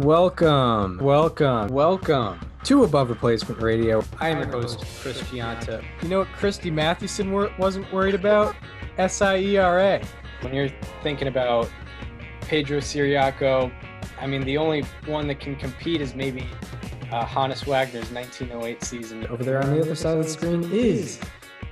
welcome to Above Replacement Radio. I am your host, Chris Gianta. You know what Christy Mathewson wasn't worried about? SIERA. When you're thinking about Pedro Siriaco, I mean, the only one that can compete is maybe Hannes Wagner's 1908 season. Over there on the other side of the screen is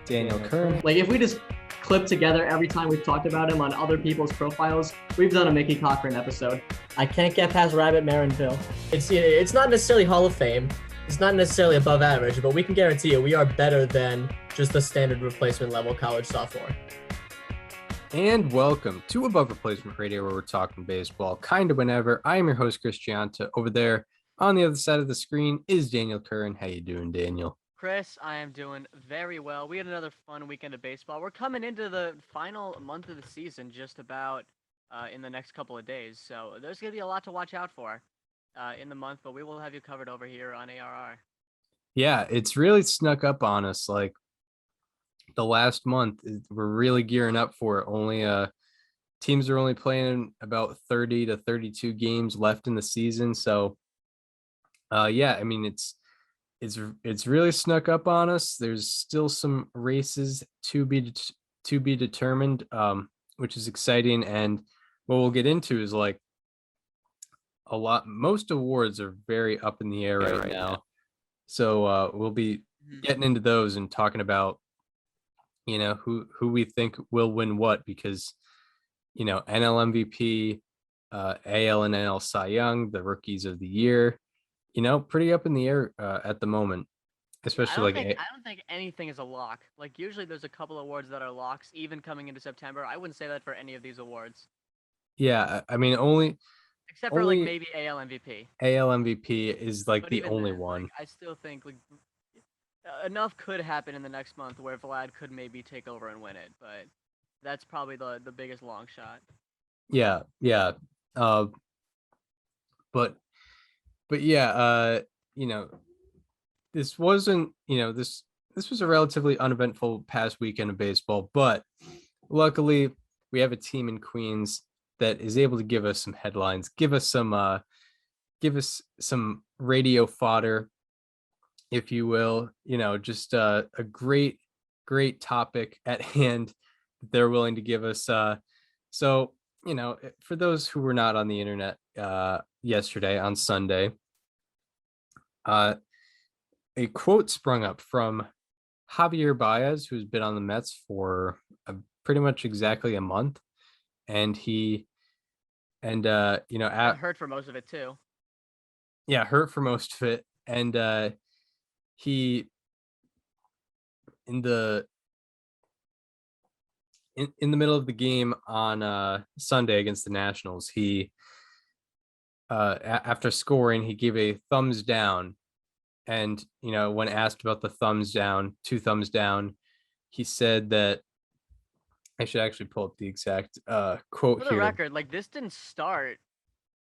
Daniel Kern. Like, if we just clip together every time we've talked about him on other people's profiles, we've done a Mickey Cochran episode. I can't get past Rabbit Marinville. It's not necessarily Hall of Fame. It's not necessarily above average, but we can guarantee you we are better than just the standard replacement level college sophomore. And welcome to Above Replacement Radio, where we're talking baseball kind of whenever. I am your host, Chris Gianta. Over there on the other side of the screen is Daniel Kern. How you doing, Daniel? Chris, I am doing very well. We had another fun weekend of baseball. We're coming into the final month of the season just about in the next couple of days. So there's going to be a lot to watch out for in the month, but we will have you covered over here on ARR. Yeah, it's really snuck up on us. Like the last month, we're really gearing up for it. Only teams are only playing about 30 to 32 games left in the season. So yeah, I mean, it's really snuck up on us. There's still some races to be determined, which is exciting. And what we'll get into is like most awards are very up in the air right now. So we'll be getting into those and talking about, you know, who we think will win what, because, you know, NL MVP, AL and NL Cy Young, the rookies of the year, you know, pretty up in the air at the moment, especially I don't think anything is a lock. Like, usually there's a couple awards that are locks, even coming into September. I wouldn't say that for any of these awards. Yeah, I mean, except for like maybe AL MVP. AL MVP is like But the only then, one. Like, I still think like enough could happen in the next month where Vlad could maybe take over and win it, but that's probably the biggest long shot. Yeah. But yeah, you know, this wasn't, you know, this was a relatively uneventful past weekend of baseball, but luckily we have a team in Queens that is able to give us some headlines, give us some radio fodder, if you will, you know, just a great topic at hand that they're willing to give us. So, you know, for those who were not on the internet yesterday on Sunday, a quote sprung up from Javier Baez, who's been on the Mets for pretty much exactly a month, and you know, hurt for most of it too. Yeah, hurt for most of it, and he in the middle of the game on Sunday against the Nationals, he after scoring, he gave a thumbs down. And, you know, when asked about the thumbs down, 2 thumbs down, he said that, I should actually pull up the exact quote here. For the record, like, this didn't start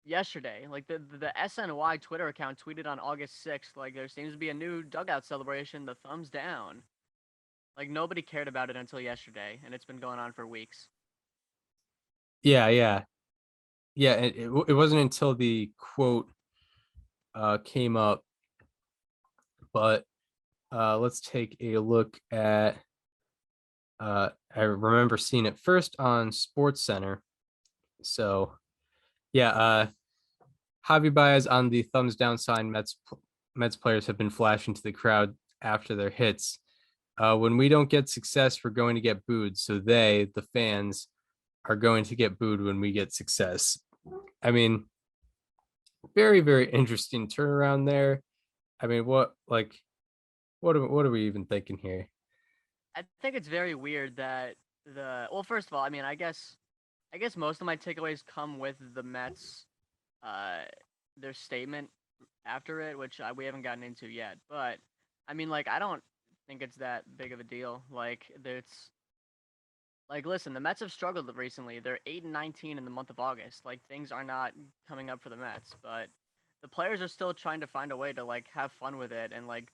yesterday. Like, the SNY Twitter account tweeted on August 6th, like, there seems to be a new dugout celebration, the thumbs down. Like, nobody cared about it until yesterday, and it's been going on for weeks. Yeah. It wasn't until the quote came up, but let's take a look at. I remember seeing it first on Sports Center. So, yeah, Javi Baez on the thumbs down sign. Mets players have been flashing to the crowd after their hits. When we don't get success, we're going to get booed. So they, the fans, are going to get booed when we get success. I mean, very, very interesting turnaround there. I mean, what are we even thinking here? I think it's very weird that well, first of all, I mean, I guess most of my takeaways come with the Mets, their statement after it, which we haven't gotten into yet. But I mean, like, I don't think it's that big of a deal. Like, listen, the Mets have struggled recently. They're 8-19 in the month of August. Like, things are not coming up for the Mets, but the players are still trying to find a way to, like, have fun with it and, like,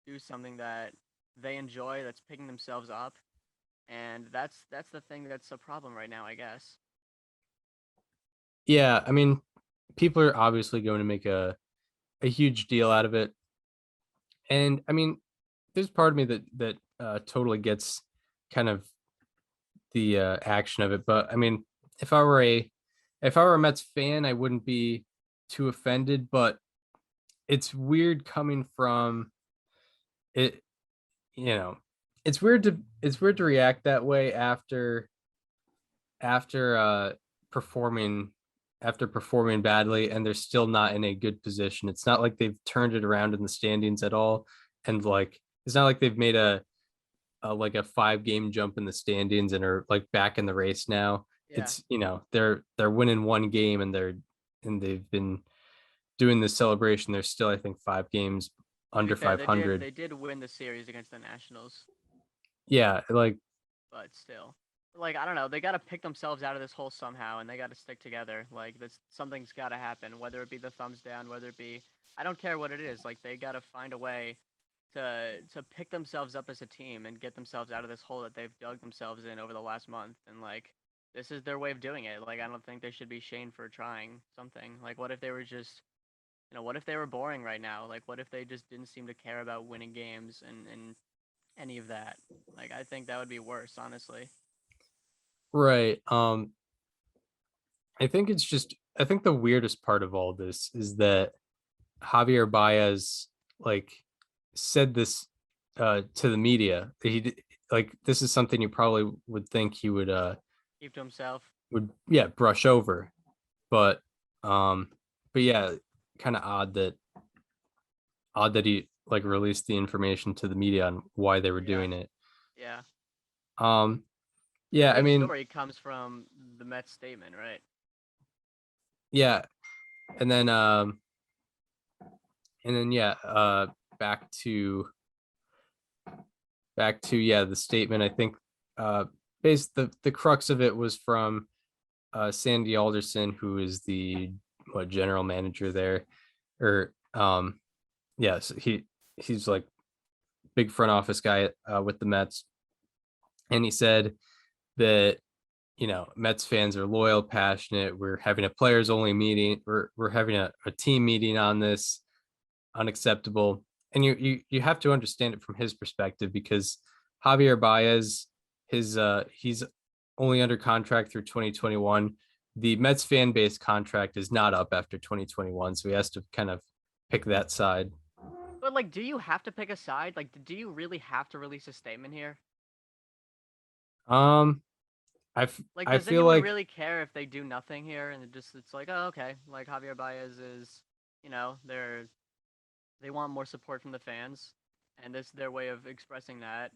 do something that they enjoy, that's picking themselves up. And that's the thing that's a problem right now, I guess. Yeah, I mean, people are obviously going to make a huge deal out of it. And I mean, there's part of me that totally gets kind of the action of it. But I mean, if I were a Mets fan, I wouldn't be too offended. But it's weird coming from it. You know, it's weird to react that way after performing performing badly, and they're still not in a good position. It's not like they've turned it around in the standings at all, and like it's not like they've made a like a 5-game jump in the standings and are like back in the race now. Yeah. It's they're winning one game, and they've been doing this celebration. They're still, I think, 5 games To be under fair, 500. they did win the series against the Nationals, Yeah, like but still, like I don't know, they got to pick themselves out of this hole somehow, and they got to stick together. Like this, something's got to happen. Whether it be the thumbs down, whether it be, I don't care what it is. Like they got to find a way to pick themselves up as a team and get themselves out of this hole that they've dug themselves in over the last month. And like this is their way of doing it. Like I don't think they should be shamed for trying something. Like what if they were just what if they were boring right now? Like, what if they just didn't seem to care about winning games and any of that? Like, I think that would be worse, honestly. right. I think the weirdest part of all this is that Javier Baez like said this to the media. Like this is something you probably would think he Keep to himself. would brush over, but yeah, kind of odd that he like released the information to the media on why they were Yeah. doing it. Yeah. Yeah, The I big mean, story comes from the Mets statement, right? yeah, and then yeah, back to yeah, the statement. I think the crux of it was from Sandy Alderson, who is the general manager there, or yes, he's like big front office guy with the Mets, and he said that Mets fans are loyal, passionate. We're having a players only meeting. We're having a team meeting on this. Unacceptable. And you have to understand it from his perspective, because Javier Baez, he's only under contract through 2021. The Mets fan base contract is not up after 2021, so he has to kind of pick that side. But like, do you have to pick a side? Like, do you really have to release a statement here? Like, I does feel anyone like really care if they do nothing here and it's like, oh, okay, like Javier Baez is, they want more support from the fans, and this is their way of expressing that.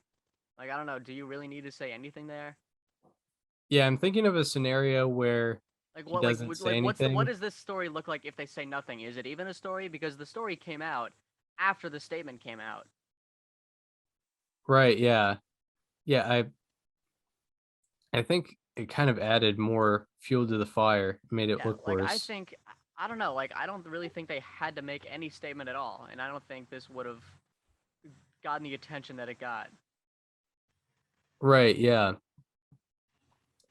Like, I don't know, do you really need to say anything there? yeah, I'm thinking of a scenario where Like, he doesn't say what anything. does this story look like if they say nothing? Is it even a story? Because the story came out after the statement came out. Right, yeah. Yeah, I think it kind of added more fuel to the fire, made it Yeah, look like I worse. think I don't know, like I don't really think they had to make any statement at all, and I don't think this would have gotten the attention that it got. Right, yeah.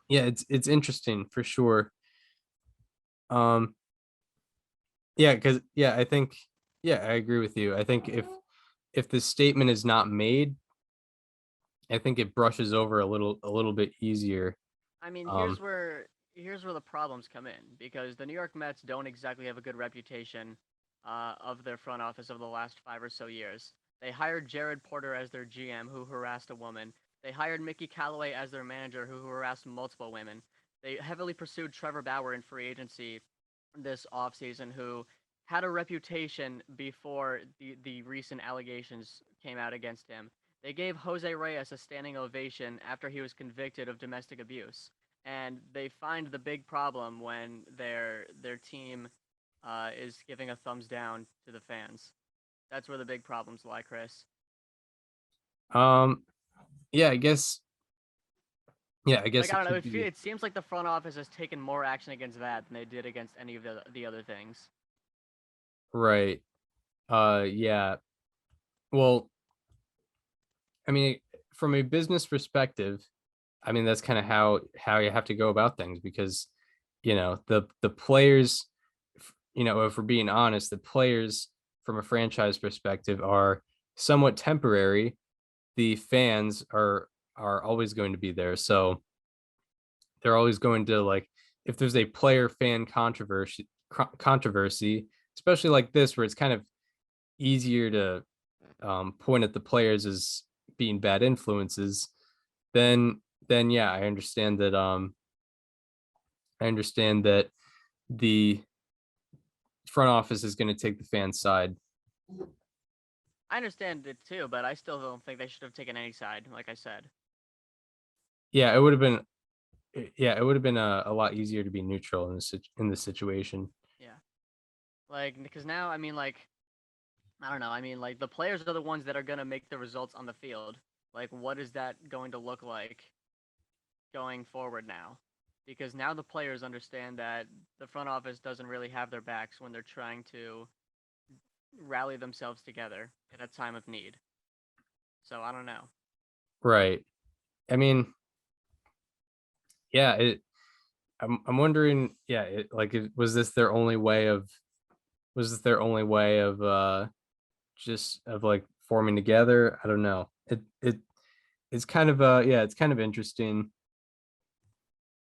Yeah, it's interesting for sure. Um yeah, because yeah, I think yeah, I agree with you. I think if the statement is not made, I think it brushes over a little bit easier. I mean, Um here's where the problems come in, because the New York Mets don't exactly have a good reputation of their front office over the last 5 or so years. They hired Jared Porter as their GM, who harassed a woman. They hired Mickey Callaway as their manager, who harassed multiple women. They heavily pursued Trevor Bauer in free agency this offseason, who had a reputation before the recent allegations came out against him. They gave Jose Reyes a standing ovation after he was convicted of domestic abuse, and they find the big problem when their team is giving a thumbs down to the fans. That's where the big problems lie, Chris. um yeah, I Like guess I it don't know, could be it seems like the front office has taken more action against that than they did against any of the other things. right. Yeah. Well, I mean, from a business perspective, I mean that's kind of how you have to go about things, because the players if we're being honest, the players from a franchise perspective are somewhat temporary. The fans are always going to be there. So they're always going to, like, if there's a player fan controversy, especially like this, where it's kind of easier to point at the players as being bad influences, then yeah, I understand that the front office is going to take the fan side. I understand it too, but I still don't think they should have taken any side, like I said. Yeah, it would have been a lot easier to be neutral in this situation. Yeah. Like, because now, I mean, like, I don't know. I mean, like, the players are the ones that are going to make the results on the field. Like, what is that going to look like going forward now? Because now the players understand that the front office doesn't really have their backs when they're trying to rally themselves together in a time of need. So I don't know. Right. I mean, yeah, I'm wondering, yeah, was this their only way of just of like forming together? I don't know. It's kind of it's kind of interesting.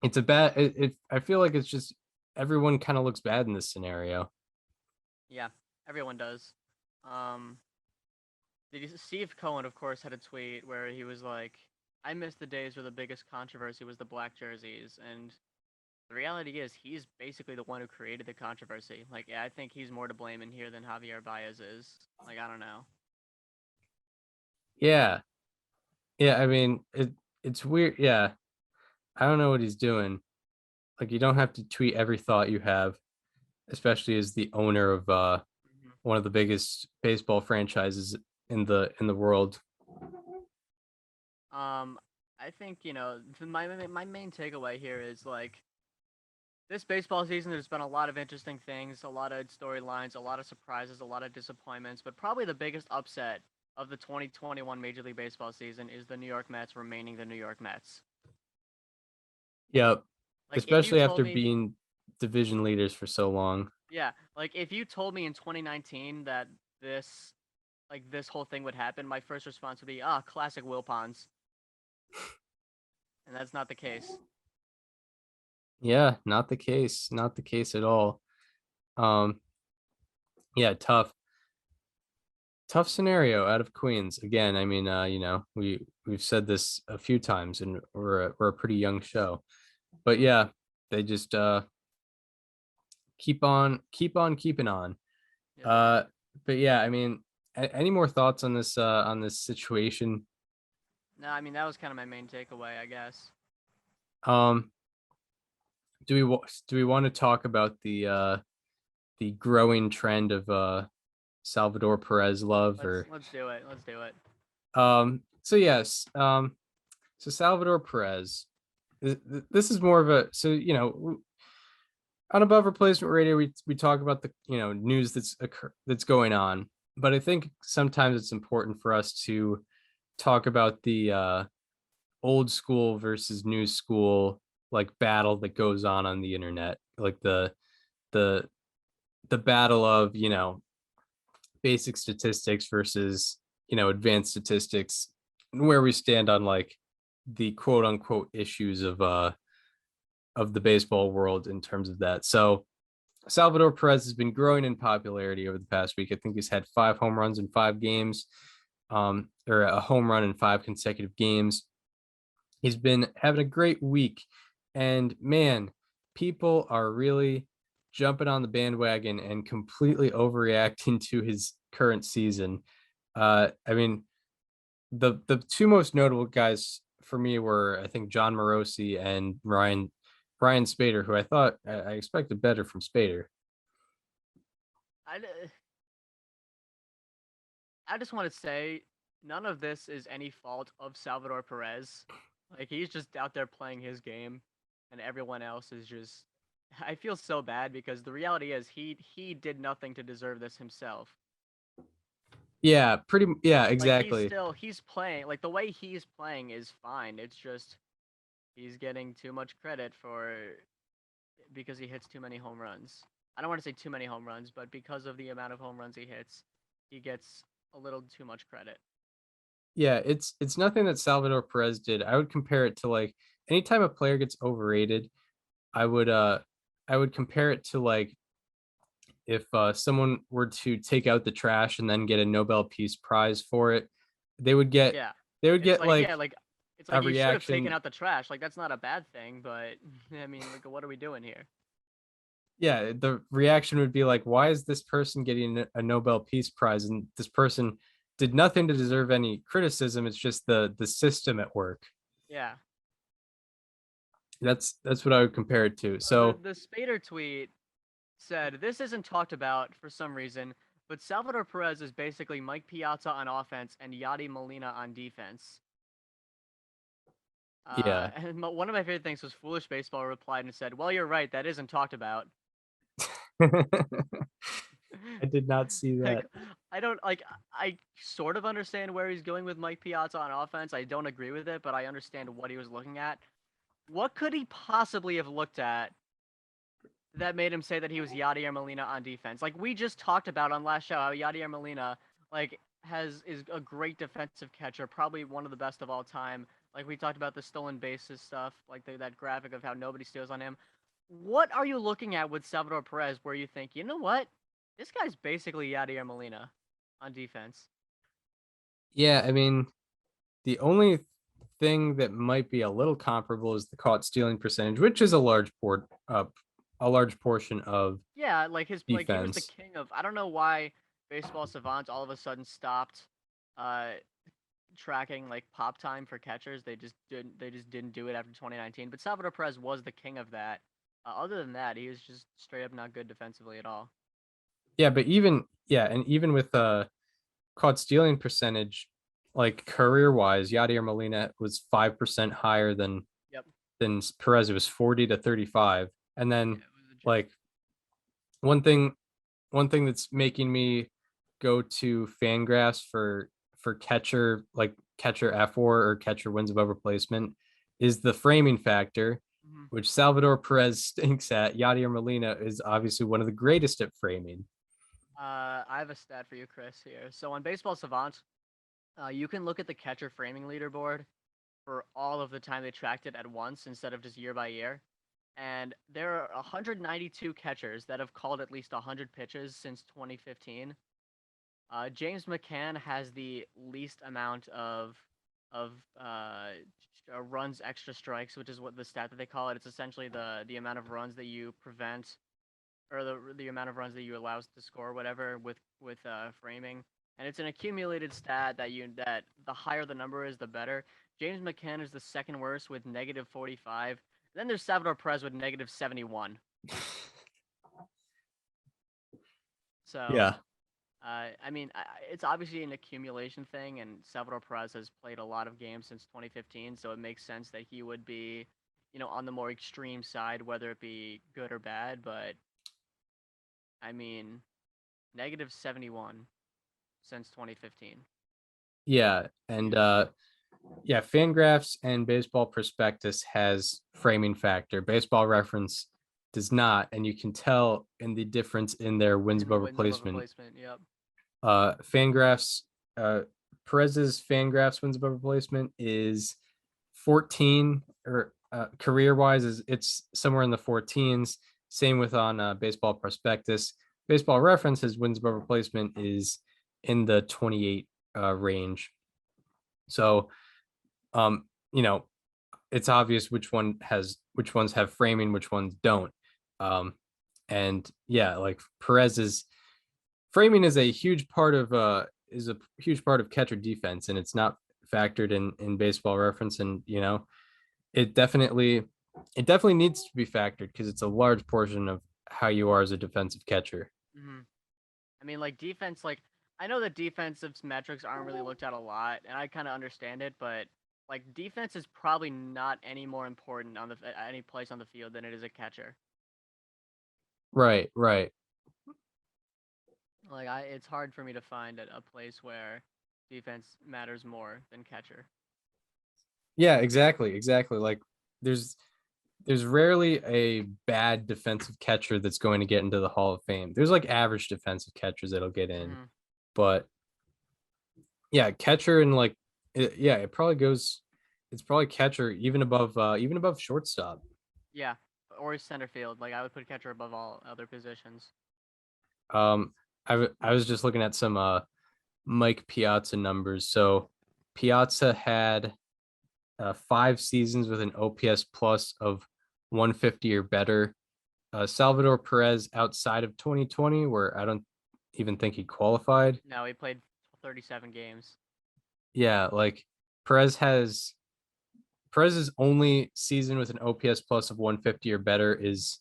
It's a bad I feel like it's just everyone kind of looks bad in this scenario. Yeah, everyone does. Um, did you Steve Cohen, of course, had a tweet where he was like, "I miss the days where the biggest controversy was the black jerseys," and the reality is he's basically the one who created the controversy. Like, yeah, I think he's more to blame in here than Javier Baez is. Like, I don't know. Yeah. Yeah, I mean, it's weird. Yeah. I don't know what he's doing. Like, you don't have to tweet every thought you have, especially as the owner of Mhm. one of the biggest baseball franchises in the world. Um, I think my main takeaway here is like this baseball season. There's been a lot of interesting things, a lot of storylines, a lot of surprises, a lot of disappointments, but probably the biggest upset of the 2021 Major League Baseball season is the New York Mets remaining the New York Mets. Yep. Like if you Especially told after me, being division leaders for so long. yeah, like if you told me in 2019 that this this whole thing would happen, my first response would be, ah, classic Will Ponds, and that's not the case. Yeah, not the case. Not the case at all. Um, yeah, tough scenario out of Queens. Again, I mean, we've said this a few times, and we're a pretty young show. But yeah, they just keep on keeping on. Yes, they do. Uh, but yeah, I mean, any more thoughts on this situation? No, I mean that was kind of my main takeaway, I guess. Um, do we want to talk about the growing trend of Salvador Perez love, or Let's do it. Let's do it. so yes, so Salvador Perez, this is more of a, so on Above Replacement Radio, we talk about the news that's going on, but I think sometimes it's important for us to talk about the old school versus new school, like, battle that goes on the internet, like the the battle of basic statistics versus advanced statistics, and where we stand on, like, the quote unquote issues of the baseball world in terms of that. So Salvador Perez has been growing in popularity over the past week. I think he's had 5 home runs in 5 games, or a home run in 5 consecutive games. He's been having a great week, and man, people are really jumping on the bandwagon and completely overreacting to his current season. I mean, the two most notable guys for me were, I think, John Morosi and Ryan Spader, who I expected better from Spader. I, d- I just want to say none of this is any fault of Salvador Perez. Like he's just out there playing his game, and everyone else is just. I feel so bad because the reality is he did nothing to deserve this himself. Yeah, yeah, Like exactly. he's playing like the way he's playing is fine. It's just he's getting too much credit for because he hits too many home runs. I don't want to say too many home runs, but because of the amount of home runs he hits, he gets a little too much credit. Yeah, it's nothing that Salvador Perez did. I would compare it to like anytime a player gets overrated, I would compare it to like if someone were to take out the trash and then get a Nobel Peace Prize for it, they would get Yeah. they would It's get like, like yeah, like it's a like you should have taken reaction. out the trash. Like that's not a bad thing, but I mean, like what are we doing here? Yeah, the reaction would be like, why is this person getting a Nobel Peace Prize? And this person did nothing to deserve any criticism. It's just the system at work. Yeah. That's what I would compare it to. So the So the Spader tweet said this isn't talked about for some reason, but Salvador Perez is basically Mike Piazza on offense and Yadi Molina on defense. yeah. And one of my favorite things was Foolish Baseball replied and said, "Well, you're right. That isn't talked about." I did not see Like, that. I don't like. I sort of understand where he's going with Mike Piazza on offense. I don't agree with it, but I understand what he was looking at. What could he possibly have looked at that made him say that he was Yadier Molina on defense? Like we just talked about on last show, how Yadier Molina like is a great defensive catcher, probably one of the best of all time. Like we talked about the stolen bases stuff, like that graphic of how nobody steals on him. What are you looking at with Salvador Perez where you think, you know what? This guy's basically Yadier Molina on defense. Yeah, I mean, the only thing that might be a little comparable is the caught stealing percentage, which is a large portion of Yeah, like he was the defense. king of. I don't know why Baseball Savant all of a sudden stopped uh tracking like pop time for catchers. They just didn't do it after 2019. But Salvador Perez was the king of that. Other than that, he was just straight up not good defensively at all. Yeah, but even with caught stealing percentage, like career wise, Yadier Molina was 5% higher Yep. than Perez. It was 40 to 35. And Yeah, then it was a joke. like one thing one thing that's making me go to Fangraphs for catcher, like catcher F4 or catcher wins above replacement, is the framing factor, Mhm. which Salvador Perez stinks at. Yadier Molina is obviously one of the greatest at framing. I have a stat for you, Chris. Here, so on Baseball Savant, you can look at the catcher framing leaderboard for all of the time they tracked it at once instead of just year by year. And there are 192 catchers that have called at least 100 pitches since 2015. James McCann has the least amount of runs extra strikes, which is what the stat that they call it. It's essentially the amount of runs that you prevent or the amount of runs that you allow to score, whatever, with framing. And it's an accumulated stat that the higher the number is, the better. James McCann is the second worst with negative 45. Then there's Salvador Perez with negative 71. So, Yeah. I mean, it's obviously an accumulation thing, and Salvador Perez has played a lot of games since 2015, so it makes sense that he would be, on the more extreme side, whether it be good or bad. But I mean, negative 71 since 2015. Yeah. And yeah, Fangraphs and Baseball Prospectus has framing factor. Baseball Reference does not, and you can tell in the difference in their wins In the above wins above replacement. replacement, yep. Fangraphs, Perez's Fangraphs wins above replacement is 14, or career wise is it's somewhere in the 14s. Same with on Baseball Prospectus. Baseball Reference, his wins above replacement is in the 28 range. So, um, you know, it's obvious which ones have framing, which ones don't. And yeah, like Perez's framing is a huge part of catcher defense, and it's not factored in Baseball Reference. And it definitely needs to be factored because it's a large portion of how you are as a defensive catcher. Hmm. I mean, like defense, like I know that defensive metrics aren't really looked at a lot, and I kind of understand it, but like defense is probably not any more important on any place on the field than it is a catcher. Right. Like it's hard for me to find a place where defense matters more than catcher. Yeah, exactly. Like there's there's rarely a bad defensive catcher that's going to get into the Hall of Fame. There's like average defensive catchers that'll get in, Mhm. but yeah, catcher and like it probably goes. It's probably catcher even above shortstop. Yeah, or center field. Like I would put catcher above all other positions. I was just looking at some Mike Piazza numbers. So Piazza had 5 seasons with an OPS plus of 150 or better. Salvador Perez outside of 2020, where I don't even think he qualified. No, he played 37 games. Yeah, like Perez's only season with an OPS plus of 150 or better is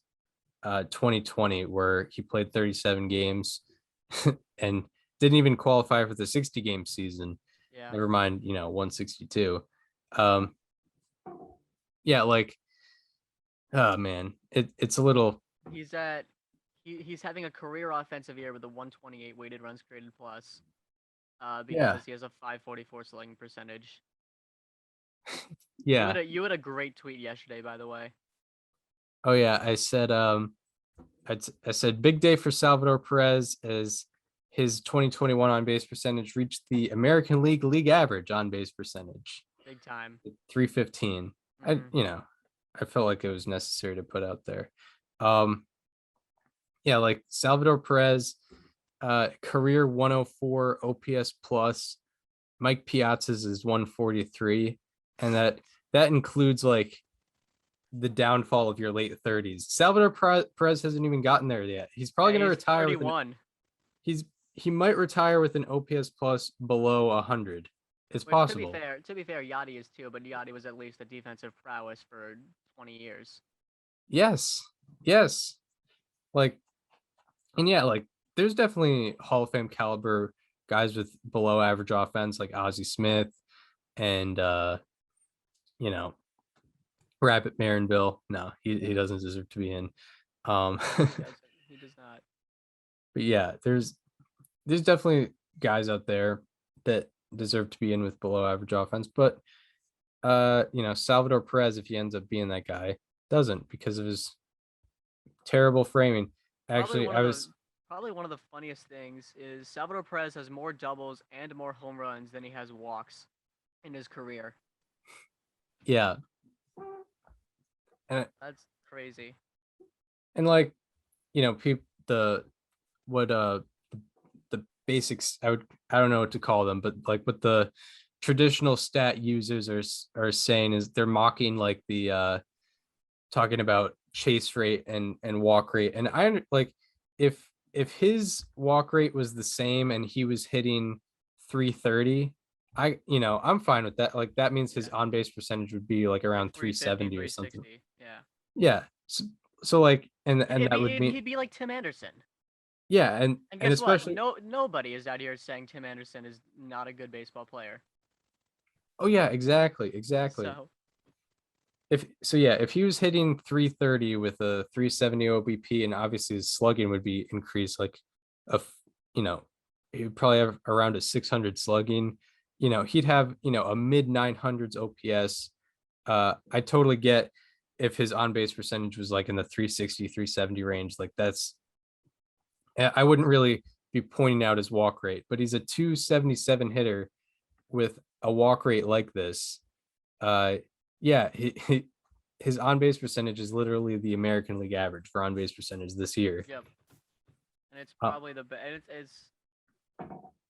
2020, where he played 37 games and didn't even qualify for the 60 game season. Yeah. Never mind, 162. Um, yeah, like, oh man, it's a little. He's having a career offensive year with a 128 weighted runs created plus. Yeah. Because he has a 544 slugging percentage. Yeah. You had a great tweet yesterday, by the way. Oh yeah, I said I said big day for Salvador Perez as his 2021 on base percentage reached the American League average on base percentage, Big time. 315. Mhm. I felt like it was necessary to put out there. Yeah, like Salvador Perez, career 104 OPS plus. Mike Piazza's is 143, and that includes like the downfall of your late 30s. Salvador Perez hasn't even gotten there yet. He's probably going to retire. 31. He might retire with an OPS plus below 100. It's possible. To be fair, Yachty is too, but Yachty was at least a defensive prowess for 20 years. Yes. Like, and yeah, like there's definitely Hall of Fame caliber guys with below average offense like Ozzie Smith and Rabbit Marinville. No, he doesn't deserve to be in. He does not. But yeah, there's definitely guys out there that deserve to be in with below average offense. But Salvador Perez, if he ends up being that guy, doesn't because of his terrible framing. Actually, Probably one of the funniest things is Salvador Perez has more doubles and more home runs than he has walks in his career. Yeah. And that's crazy. And like, people the basics, I don't know what to call them, but like what the traditional stat users are saying is they're mocking like the talking about chase rate and walk rate. And I like if his walk rate was the same and he was hitting 330, I'm fine with that. Like that means his on base percentage would be like around 370 or something. Yeah. So like and that would mean he'd be like Tim Anderson. Yeah, and guess especially what? Nobody is out here saying Tim Anderson is not a good baseball player. Oh yeah, exactly. If he was hitting 330 with a 370 OBP, and obviously his slugging would be increased, like he would probably have around a 600 slugging. He'd have a mid 900s OPS. I totally get if his on base percentage was like in the 360 370 range. Like I wouldn't really be pointing out his walk rate, but he's a 277 hitter with a walk rate like this. His on base percentage is literally the American League average for on base percentage this year. Yep, and it's probably the best. It's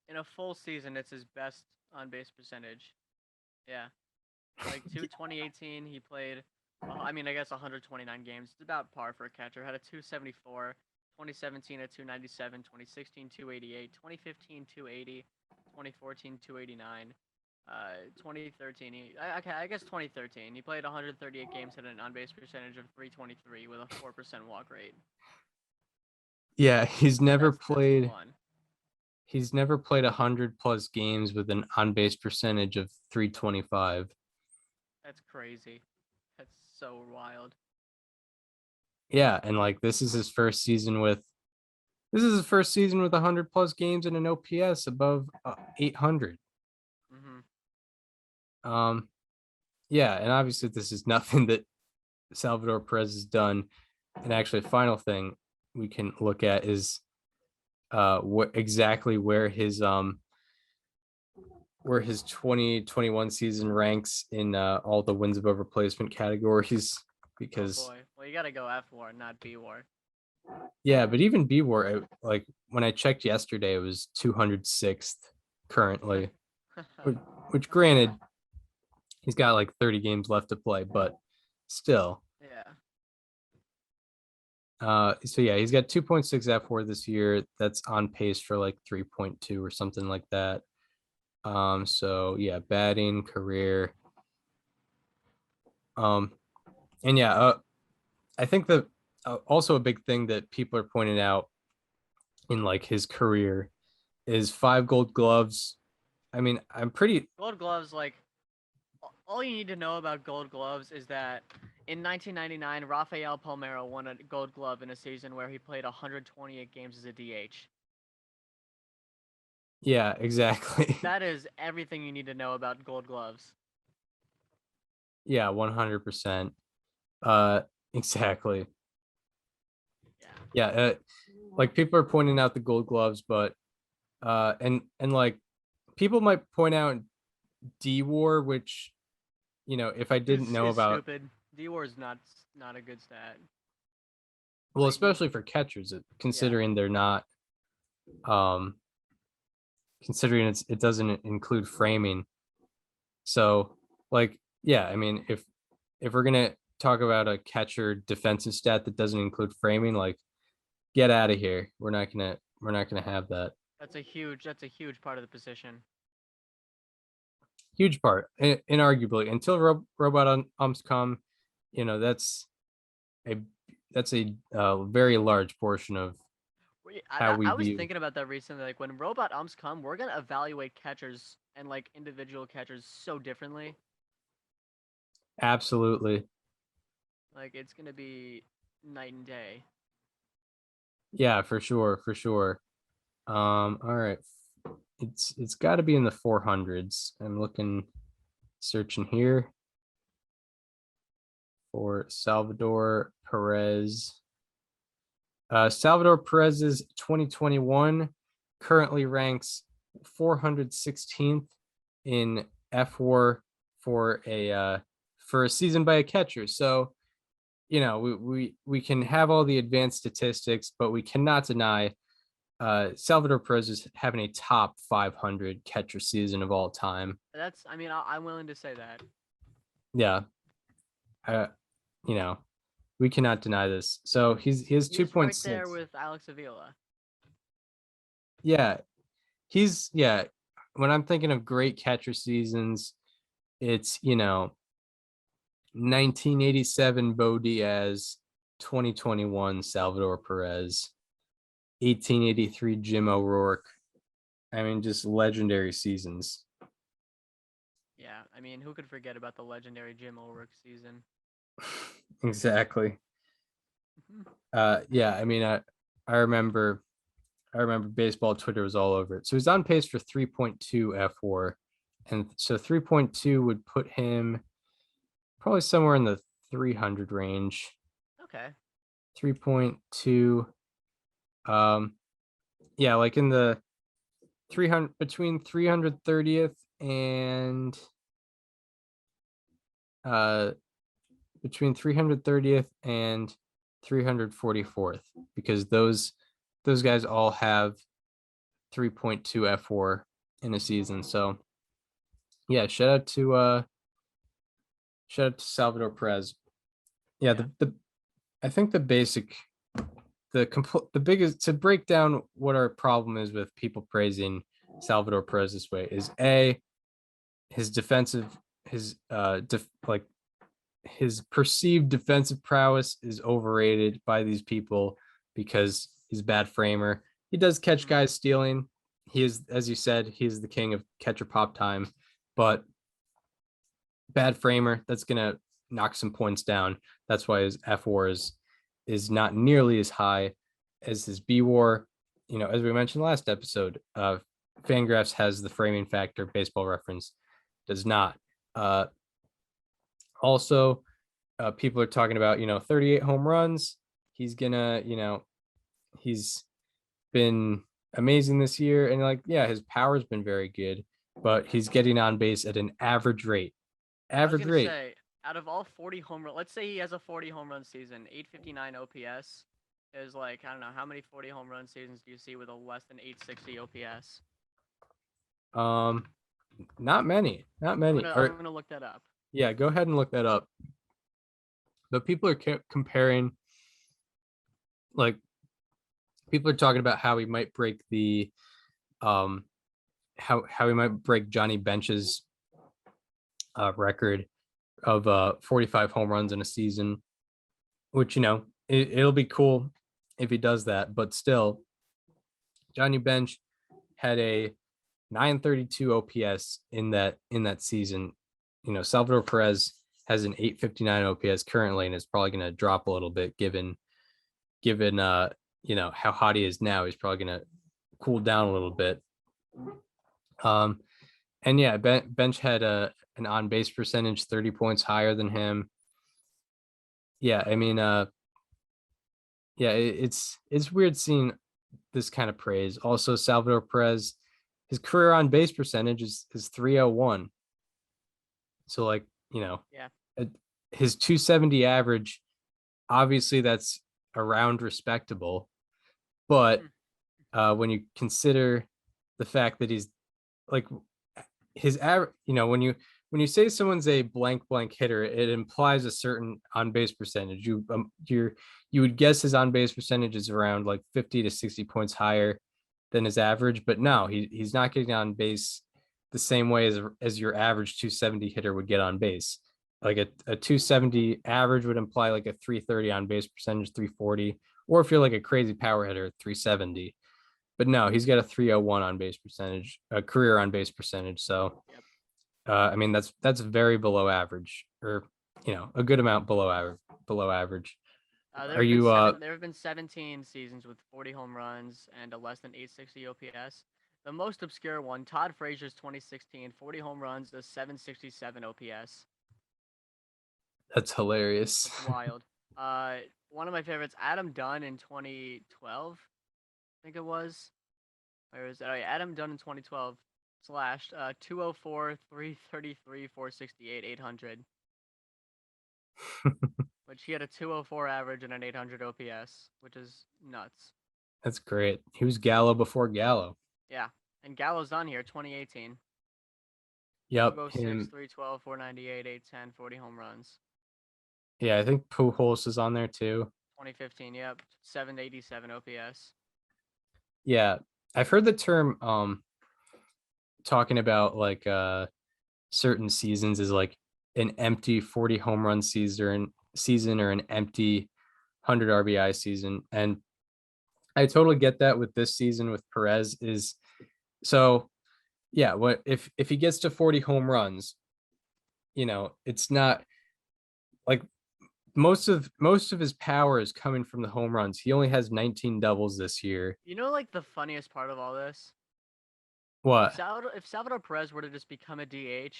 in a full season, it's his best on base percentage. Yeah, like 2018, he played. I guess 129 games. It's about par for a catcher. Had a 274. 2017 at 297. 2016 288. 2015 280. 2014 289. 2013, I guess 2013, he played 138 games at an on-base percentage of 323 with a 4% walk rate. Yeah, he's never played 100 plus games with an on-base percentage of 325. That's crazy. That's so wild. Yeah, and like this is his first season with 100 plus games and an OPS above 800. Mm-hmm. Yeah, and obviously this is nothing that Salvador Perez has done. And actually, final thing we can look at is what exactly where his 2021 season ranks in all the wins above replacement categories. Because Oh boy. Well, you gotta go F war, not B war. yeah, but even B war, like when I checked yesterday, it was 206th currently, which granted, he's got like 30 games left to play, but still. Yeah. So yeah, he's got 2.6 F4 this year. That's on pace for like 3.2 or something like that. So yeah, batting, career. And yeah, I think that also a big thing that people are pointing out in like his career is 5 Gold Gloves. I mean, I'm pretty Gold Gloves, like, all you need to know about Gold Gloves is that in 1999, Rafael Palmeiro won a Gold Glove in a season where he played 128 games as a DH. yeah, exactly. That is everything you need to know about Gold Gloves. Yeah, 100%. Exactly. Yeah. Yeah, like people are pointing out the Gold Gloves, but and like people might point out D War, which if I didn't know It's about, stupid. D war is not a good stat. well, Like, especially for catchers, considering they're not, um, considering it doesn't include framing. So, like, yeah, I mean, if we're gonna talk about a catcher defensive stat that doesn't include framing, like, get out of here. We're not gonna have that. that's a huge part of the position. Huge part, inarguably, until robot umps come, that's a very large portion of how we I was view. thinking about that recently. Like, when robot umps come, we're gonna evaluate catchers and like individual catchers so differently. Absolutely. Like, it's gonna be night and day. Yeah, for sure, for sure. All right. It's got to be in the 400s. I'm searching here for Salvador Perez. Salvador Perez's 2021 currently ranks 416th in F4 for a season by a catcher. So, we can have all the advanced statistics, but we cannot deny Salvador Perez is having a top 500 catcher season of all time. I mean, I'm willing to say that. Yeah. Uh, we cannot deny this. So he has He's 2.6. right there with Alex Avila. Yeah. Yeah. When I'm thinking of great catcher seasons, it's, 1987 Bo Diaz, 2021 Salvador Perez, 1883 Jim O'Rourke. I mean, just legendary seasons. Yeah, I mean, who could forget about the legendary Jim O'Rourke season? Exactly. Yeah, I mean, I remember baseball Twitter was all over it. So he's on pace for 3.2 F4. And so 3.2 would put him probably somewhere in the 300 range. Okay. 3.2. Yeah, like in the 300, between 330th and between 330th and 344th, because those guys all have 3.2 F4 in a season. So yeah, shout out to Salvador Perez. Yeah, the I think the biggest, to break down what our problem is with people praising Salvador Perez this way, is his defensive, his perceived defensive prowess is overrated by these people because he's a bad framer. He does catch guys stealing. He is, as you said, he's the king of catcher pop time, but bad framer, that's gonna knock some points down. That's why his F4 is not nearly as high as his B WAR. As we mentioned last episode, Fangraphs has the framing factor. Baseball Reference does not. Also, people are talking about, 38 home runs. He's gonna, he's been amazing this year. And like, yeah, his power's been very good, but he's getting on base at an average rate. I was Average gonna rate. say, out of all 40 home run, let's say he has a 40 home run season, 859 OPS is like, I don't know, how many 40 home run seasons do you see with a less than 860 OPS? Not many. Not many. I'm gonna look that up. Yeah, go ahead and look that up. But people are comparing, like, people are talking about how he might break the, how he might break Johnny Bench's record of 45 home runs in a season, which, it'll be cool if he does that. But still, Johnny Bench had a 932 OPS in that season. Salvador Perez has an 859 OPS currently, and it's probably going to drop a little bit given how hot he is now. He's probably going to cool down a little bit. And yeah, Bench had an on base percentage 30 points higher than him. Yeah, I mean, yeah, it's weird seeing this kind of praise. Also, Salvador Perez, his career on base percentage is 301. So like, Yeah. His 270 average, obviously that's around respectable, but when you consider the fact that he's like his average, when you say someone's a blank hitter, it implies a certain on base percentage. You would guess his on base percentage is around like 50 to 60 points higher than his average, but no, he's not getting on base the same way as your average 270 hitter would get on base. Like a 270 average would imply like a 330 on base percentage, 340, or if you're like a crazy power hitter, 370. But no, he's got a 301 on base percentage, a career on base percentage. So, I mean, that's very below average, or a good amount below average. There have been 17 seasons with 40 home runs and a less than 860 OPS. The most obscure one, Todd Frazier's 2016, 40 home runs, a 767 OPS. That's hilarious. It's wild. One of my favorites, Adam Dunn in 2012, I think it was. Where is it? Oh, yeah, Adam Dunn in 2012 slashed 204, 333, 468, 800. Which he had a 204 average and an 800 OPS, which is nuts. That's great. He was Gallo before Gallo. Yeah, and Gallo's on here, 2018. Yep. 206, 312, 498, 810, 40 home runs. Yeah, I think Pujols is on there too. 2015, yep, 787 OPS. Yeah, I've heard the term talking about like certain seasons is like an empty 40 home run season or an empty 100 RBI season, and I totally get that with this season with Perez. Is so yeah, what if he gets to 40 home runs, it's not like most of his power is coming from the home runs. He only has 19 doubles this year. Like the funniest part of all this? What? If Salvador Perez were to just become a DH,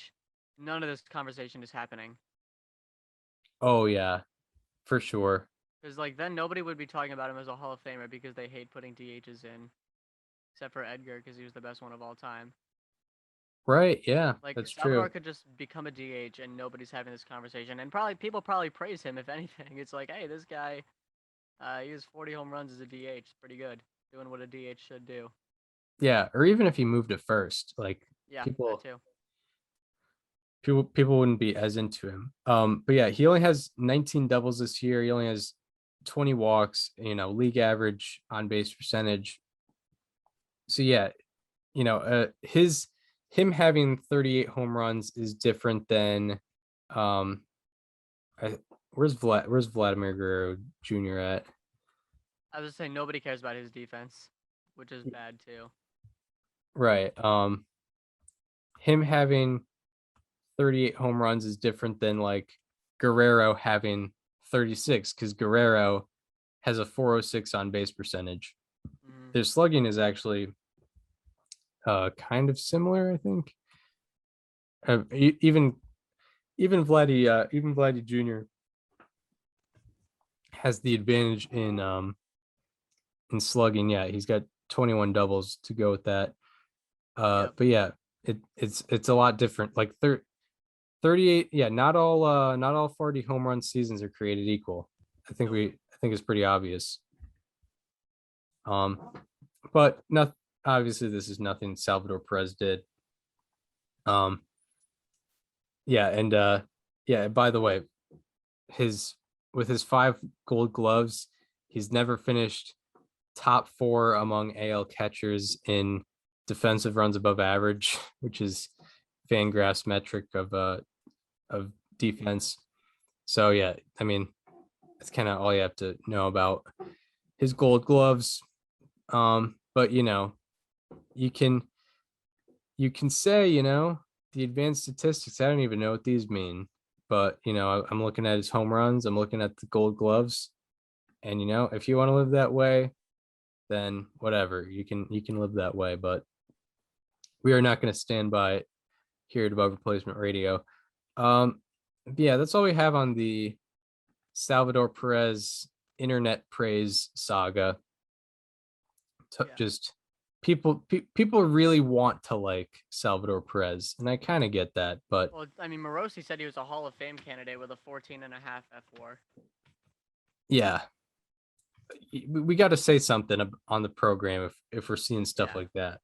none of this conversation is happening. Oh yeah, for sure. Because like then nobody would be talking about him as a Hall of Famer because they hate putting DHs in, except for Edgar because he was the best one of all time. Right? Yeah, like that's Salvador true. could just become a DH and nobody's having this conversation, and people praise him if anything. It's like, hey, this guy, he has 40 home runs as a DH, pretty good, doing what a DH should do. Yeah, or even if he moved to first, like that too. People wouldn't be as into him. But yeah, he only has 19 doubles this year. He only has 20 walks, league average on base percentage. So yeah, him having 38 home runs is different than where's Vladimir Guerrero Jr. at? I was saying nobody cares about his defense, which is bad too. Right. Him having 38 home runs is different than like Guerrero having 36, because Guerrero has a 406 on base percentage. Their slugging is actually kind of similar, I think. Even Vladdy Jr. has the advantage in slugging. Yeah, he's got 21 doubles to go with that. Yep. But yeah, it's a lot different. Like 38, yeah, not all 40 home run seasons are created equal. I think it's pretty obvious. But not obviously this is nothing Salvador Perez did. Yeah, and yeah, by the way, with his 5 gold gloves, he's never finished top 4 among AL catchers in defensive runs above average, which is Fangraph's metric of defense. So yeah, I mean, that's kind of all you have to know about his gold gloves. But you can say, the advanced statistics, I don't even know what these mean. But I'm looking at his home runs, I'm looking at the gold gloves. And if you want to live that way, then whatever, you can live that way. But we are not going to stand by it here at Above Replacement Radio. Yeah, that's all we have on the Salvador Perez internet praise saga. Just people really want to like Salvador Perez, and I kind of get that. But Well, I mean, Morosi said he was a Hall of Fame candidate with a 14.5 F4. yeah, we got to say something on the program if we're seeing stuff like that,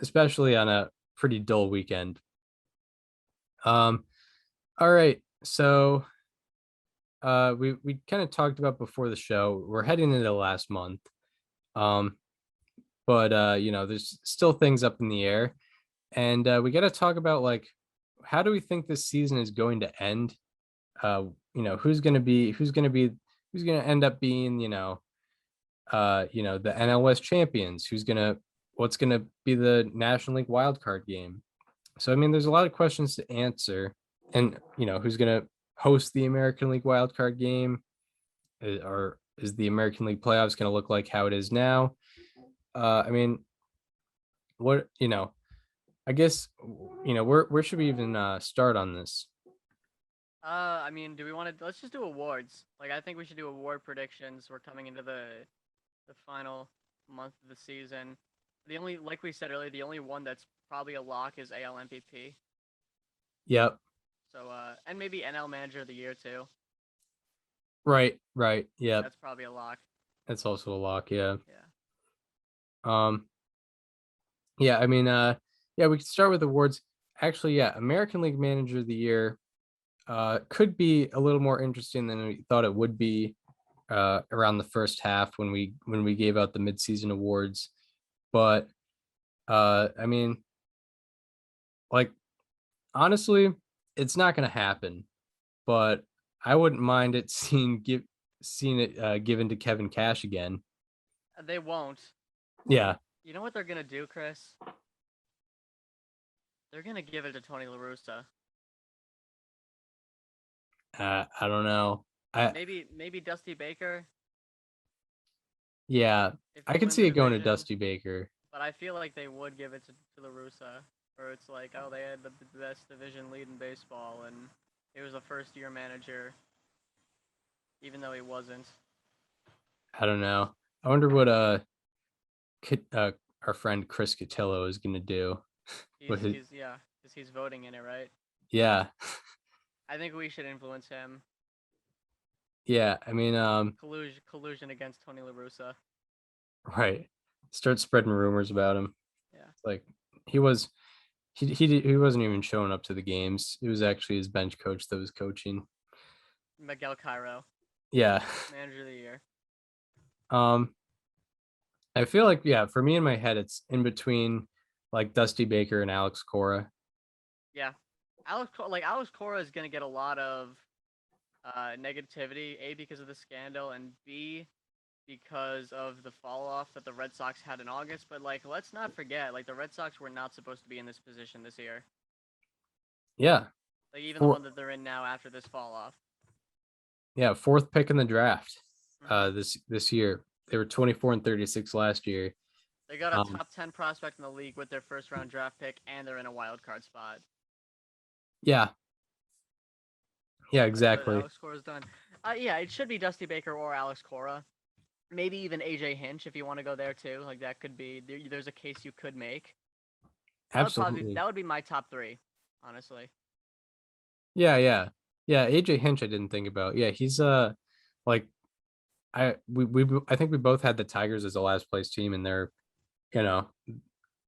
especially on a pretty dull weekend. All right, so we kind of talked about before the show, we're heading into the last month. But there's still things up in the air, and we got to talk about, like, how do we think this season is going to end? Who's going to end up being the NL West champions? What's going to be the National League wildcard game? So I mean, there's a lot of questions to answer, and who's going to host the American League wildcard game, or is the American League playoffs going to look like how it is now? I mean, what I guess where should we even start on this? I mean, do we want to? Let's just do awards. Like, I think we should do award predictions. We're coming into the final month of the season. The only, like we said earlier, the only one that's probably a lock is AL MVP. Yep. So, and maybe NL Manager of the Year too. Right. Yeah. That's probably a lock. That's also a lock. Yeah. Yeah. Yeah. I mean, yeah, we could start with awards. Actually, yeah, American League Manager of the Year could be a little more interesting than we thought it would be around the first half when we gave out the midseason awards. But I mean, like, honestly, it's not going to happen. But I wouldn't mind it seeing it given to Kevin Cash again. They won't. Yeah. You know what they're gonna do, Chris? They're gonna give it to Tony La Russa. I don't know. Maybe Dusty Baker. Yeah, I could see it going to Dusty Baker. But I feel like they would give it to La Russa, or it's like, oh, they had the best division lead in baseball, and he was a first-year manager, even though he wasn't. I don't know. I wonder what our friend Chris Cotillo is gonna do. He's voting in it, right? Yeah. I think we should influence him. Yeah, I mean, collusion against Tony La Russa. Right. Start spreading rumors about him. Yeah. It's like he wasn't even showing up to the games. It was actually his bench coach that was coaching. Miguel Cairo. Yeah. Manager of the Year. I feel like, yeah, for me in my head, it's in between like Dusty Baker and Alex Cora. Yeah. Alex Cora is going to get a lot of negativity, A, because of the scandal, and B, because of the fall off that the Red Sox had in August. But, like, let's not forget, like, the Red Sox were not supposed to be in this position this year. Yeah. Like, even the one that they're in now after this fall off. Yeah, 4th pick in the draft this year. They were 24 and 36 last year. They got a top 10 prospect in the league with their first round draft pick, and they're in a wild card spot. Yeah. Yeah, What exactly. Alex Cora's done. Yeah, it should be Dusty Baker or Alex Cora. Maybe even AJ Hinch if you want to go there too. Like that could be there's a case you could make. Absolutely. That would be my top three, honestly. Yeah, yeah. Yeah, AJ Hinch I didn't think about. Yeah, he's like I think we both had the Tigers as the last place team, and they're, you know,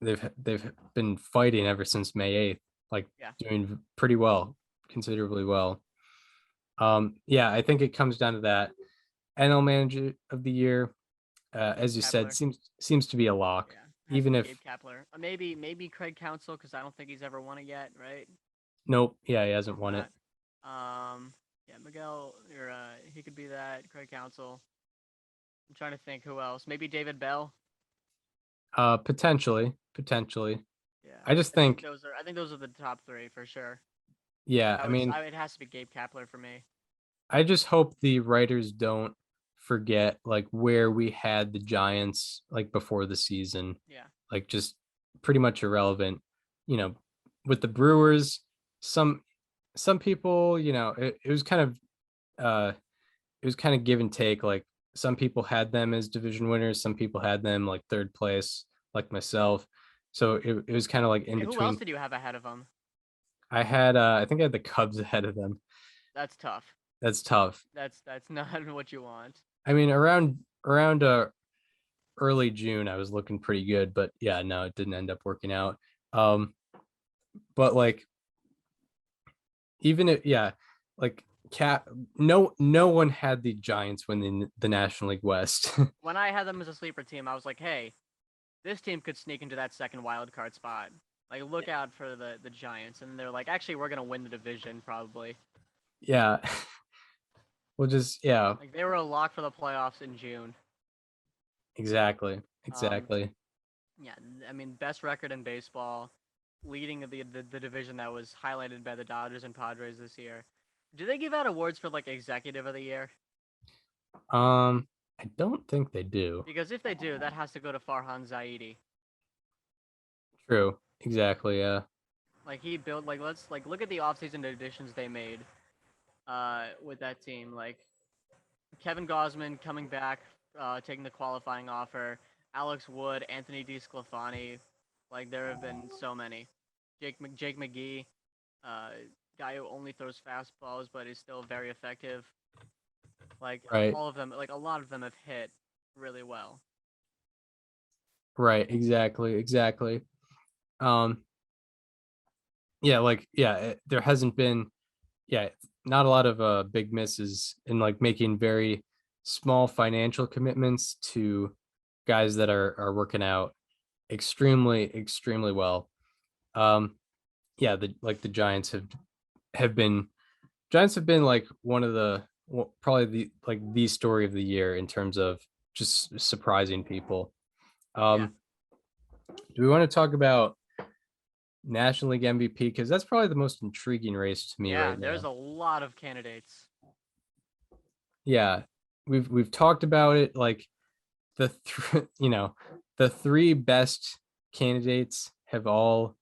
they've been fighting ever since May 8th, like Yeah. doing pretty well, considerably well. Yeah, I think it comes down to that. NL Manager of the Year, as you said, Kepler. seems to be a lock. Yeah. Has Even to be if Gabe Kapler. Maybe Craig Counsell because I don't think he's ever won it yet, right? nope, yeah, he hasn't won it. Not. Yeah, Miguel or he could be that. Craig Counsell. I'm trying to think who else. Maybe David Bell. Potentially. Yeah. I just think, I think those are the top three for sure. yeah, I mean, It has to be Gabe Kapler for me. I just hope the writers don't forget like where we had the Giants like before the season, Yeah. like just pretty much irrelevant. You know, with the Brewers, some people, it was kind of give and take. Like some people had them as division winners, some people had them like third place, like myself. So it was kind of like in Who else between. did you have ahead of them? I think I had the Cubs ahead of them. That's tough. That's tough. That's not what you want. I mean, around early June, I was looking pretty good, but yeah, no, it didn't end up working out. But like, even if, yeah, like no one had the Giants win the National League West. When I had them as a sleeper team, I was like, hey, this team could sneak into that second wild card spot. Like, look out for the Giants. And they're like, actually, we're gonna win the division probably. Yeah. We'll just, yeah, Like they were a lock for the playoffs in June. exactly. Yeah, I mean, best record in baseball, leading the division that was highlighted by the Dodgers and Padres this year. Do they give out awards for like executive of the year? I don't think they do. Because if they do, that has to go to Farhan Zaidi. True. Exactly. Yeah. Like he built let's look at the offseason additions they made with that team. Like Kevin Gosman coming back, taking the qualifying offer, Alex Wood, Anthony DeSclafani. Like there have been so many. Jake McGee, guy who only throws fastballs but is still very effective. Like Right. all of them, like a lot of them have hit really well. Right. Exactly. Um, yeah, like, yeah, there hasn't been, yeah, not a lot of big misses in like making very small financial commitments to guys that are working out extremely well. Yeah, the Giants have been like one of probably the story of the year in terms of just surprising people. Yeah. Do we want to talk about National League MVP? Because that's probably the most intriguing race to me right now. There's a lot of candidates. Yeah, we've talked about it. Like the the three best candidates have all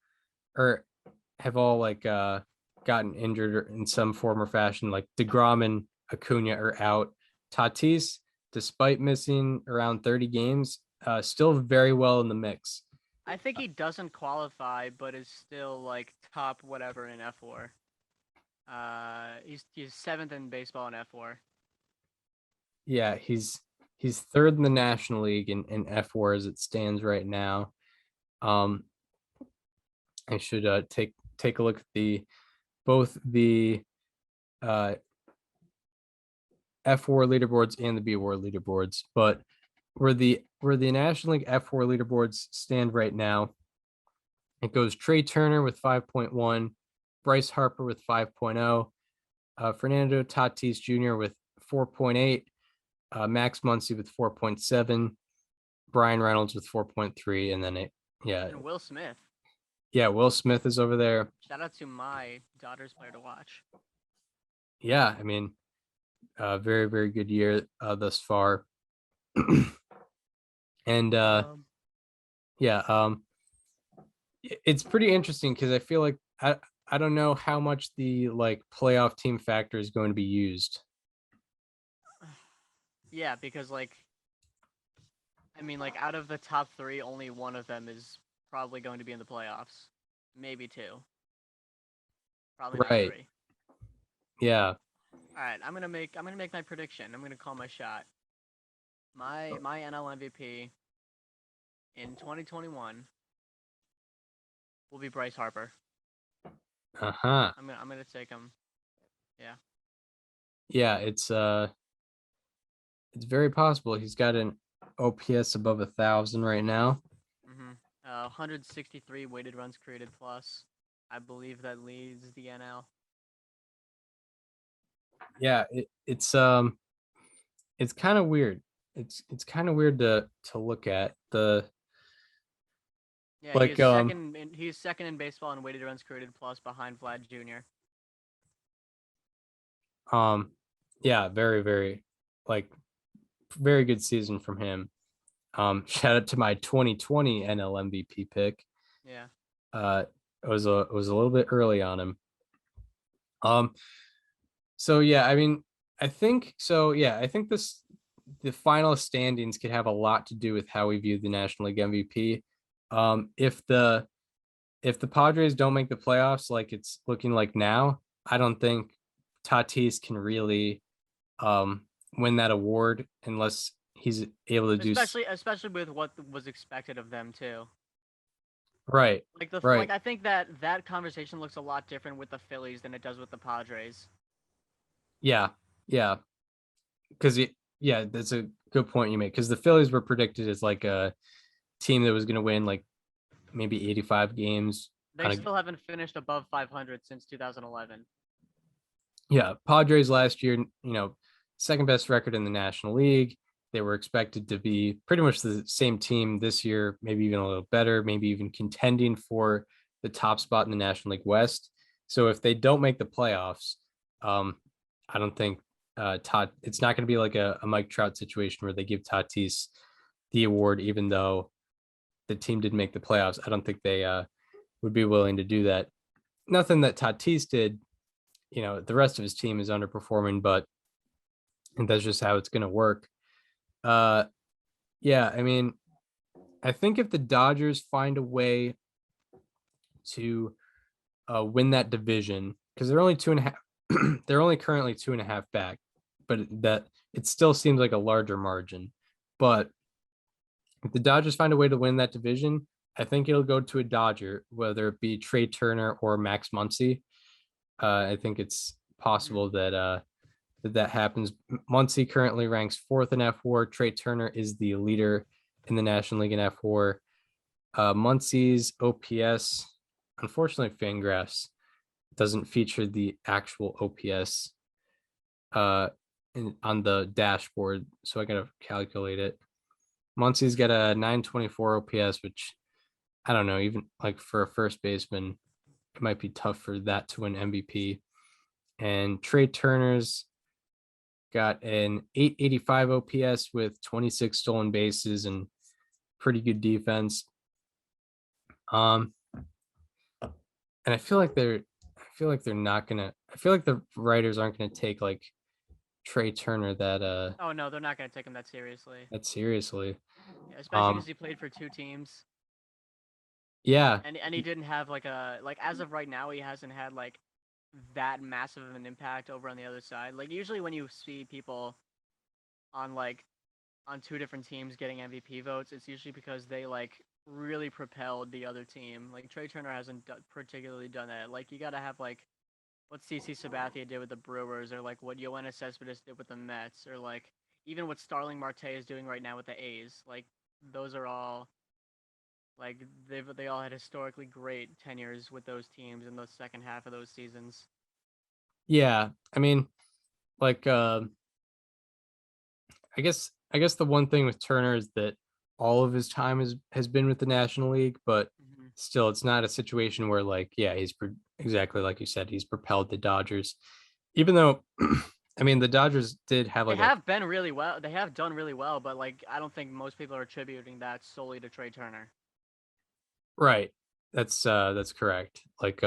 like gotten injured in some form or fashion. Like DeGrom and Acuna are out. Tatis, despite missing around 30 games, still very well in the mix. I think he doesn't qualify, but is still like top whatever in F4. He's seventh in baseball in F4. Yeah, he's third in the National League in F4 as it stands right now. I should take a look at both the F4 leaderboards and the B4 leaderboards, but where the National League F4 leaderboards stand right now, it goes Trey Turner with 5.1, Bryce Harper with 5.0, Fernando Tatis Jr. with 4.8, Max Muncy with 4.7, Brian Reynolds with 4.3, and then And Will Smith. Yeah, Will Smith is over there. Shout out to my daughter's player to watch. Yeah, I mean, very good year thus far. And yeah, it's pretty interesting because I feel like I don't know how much the like playoff team factor is going to be used. Yeah, because like, I mean, like out of the top 3, only one of them is probably going to be in the playoffs. Maybe 2. Probably not Right. 3. Yeah. All right, I'm gonna make my prediction. I'm gonna call my shot. My NL MVP in 2021 will be Bryce Harper. Uh-huh. I'm gonna take him. Yeah. Yeah, it's very possible. He's got an OPS above 1,000 right now. 163 weighted runs created plus. I believe that leads the NL. Yeah, it's kind of weird. It's kind of weird to look at the Yeah, like he's second in baseball in weighted runs created plus behind Vlad Jr. yeah, very like very good season from him. Shout out to my 2020 NL MVP pick. Yeah. It was a little bit early on him. So yeah, I mean, I think so. Yeah, I think the final standings could have a lot to do with how we view the National League MVP. If the Padres don't make the playoffs like it's looking like now, I don't think Tatis can really win that award unless he's able to do Especially with what was expected of them too. right. Like Right. I think that conversation looks a lot different with the Phillies than it does with the Padres. Yeah. Yeah. Because yeah, that's a good point you make. Because the Phillies were predicted as like a team that was going to win like maybe 85 games. They still haven't finished above 500 since 2011. Yeah, Padres last year, second best record in the National League. They were expected to be pretty much the same team this year, maybe even a little better, maybe even contending for the top spot in the National League West. So if they don't make the playoffs, I don't think it's not going to be like a Mike Trout situation where they give Tatis the award, even though the team didn't make the playoffs. I don't think they would be willing to do that. Nothing that Tatis did, the rest of his team is underperforming, but that's just how it's going to work. Yeah, I mean, I think if the Dodgers find a way to win that division, because they're only 2.5, they're only currently 2.5 back, but that it still seems like a larger margin. But if the Dodgers find a way to win that division, I think it'll go to a Dodger, whether it be Trey Turner or Max Muncy. I think it's possible that that happens. Muncy currently ranks 4th in F4. Trey Turner is the leader in the National League in F4. Muncy's OPS, unfortunately, Fangraphs doesn't feature the actual OPS on the dashboard, so I gotta calculate it. Muncy's got a 924 OPS, which I don't know, even like for a first baseman, it might be tough for that to win MVP. And Trey Turner's got an 885 OPS with 26 stolen bases and pretty good defense. And I feel like they're not gonna. I feel like the writers aren't gonna take like Trey Turner that Oh no, they're not gonna take him that seriously. seriously. Yeah, especially because he played for 2 teams. Yeah. And he didn't have like as of right now he hasn't had like that massive of an impact over on the other side. Like usually when you see people on on 2 different teams getting MVP votes, it's usually because they like really propelled the other team. Like Trey Turner hasn't particularly done that. Like you gotta have like what CC Sabathia did with the Brewers, or like what Yoenis Cespedes did with the Mets, or like even what Starling Marte is doing right now with the A's. Like those are all like they all had historically great tenures with those teams in the second half of those seasons. Yeah. I mean, like I guess the one thing with Turner is that all of his time has been with the National League, but still it's not a situation where like, yeah, exactly like you said, he's propelled the Dodgers. Even though I mean the Dodgers did have like They have been really well. They have done really well, but like I don't think most people are attributing that solely to Trey Turner. right. That's correct. Like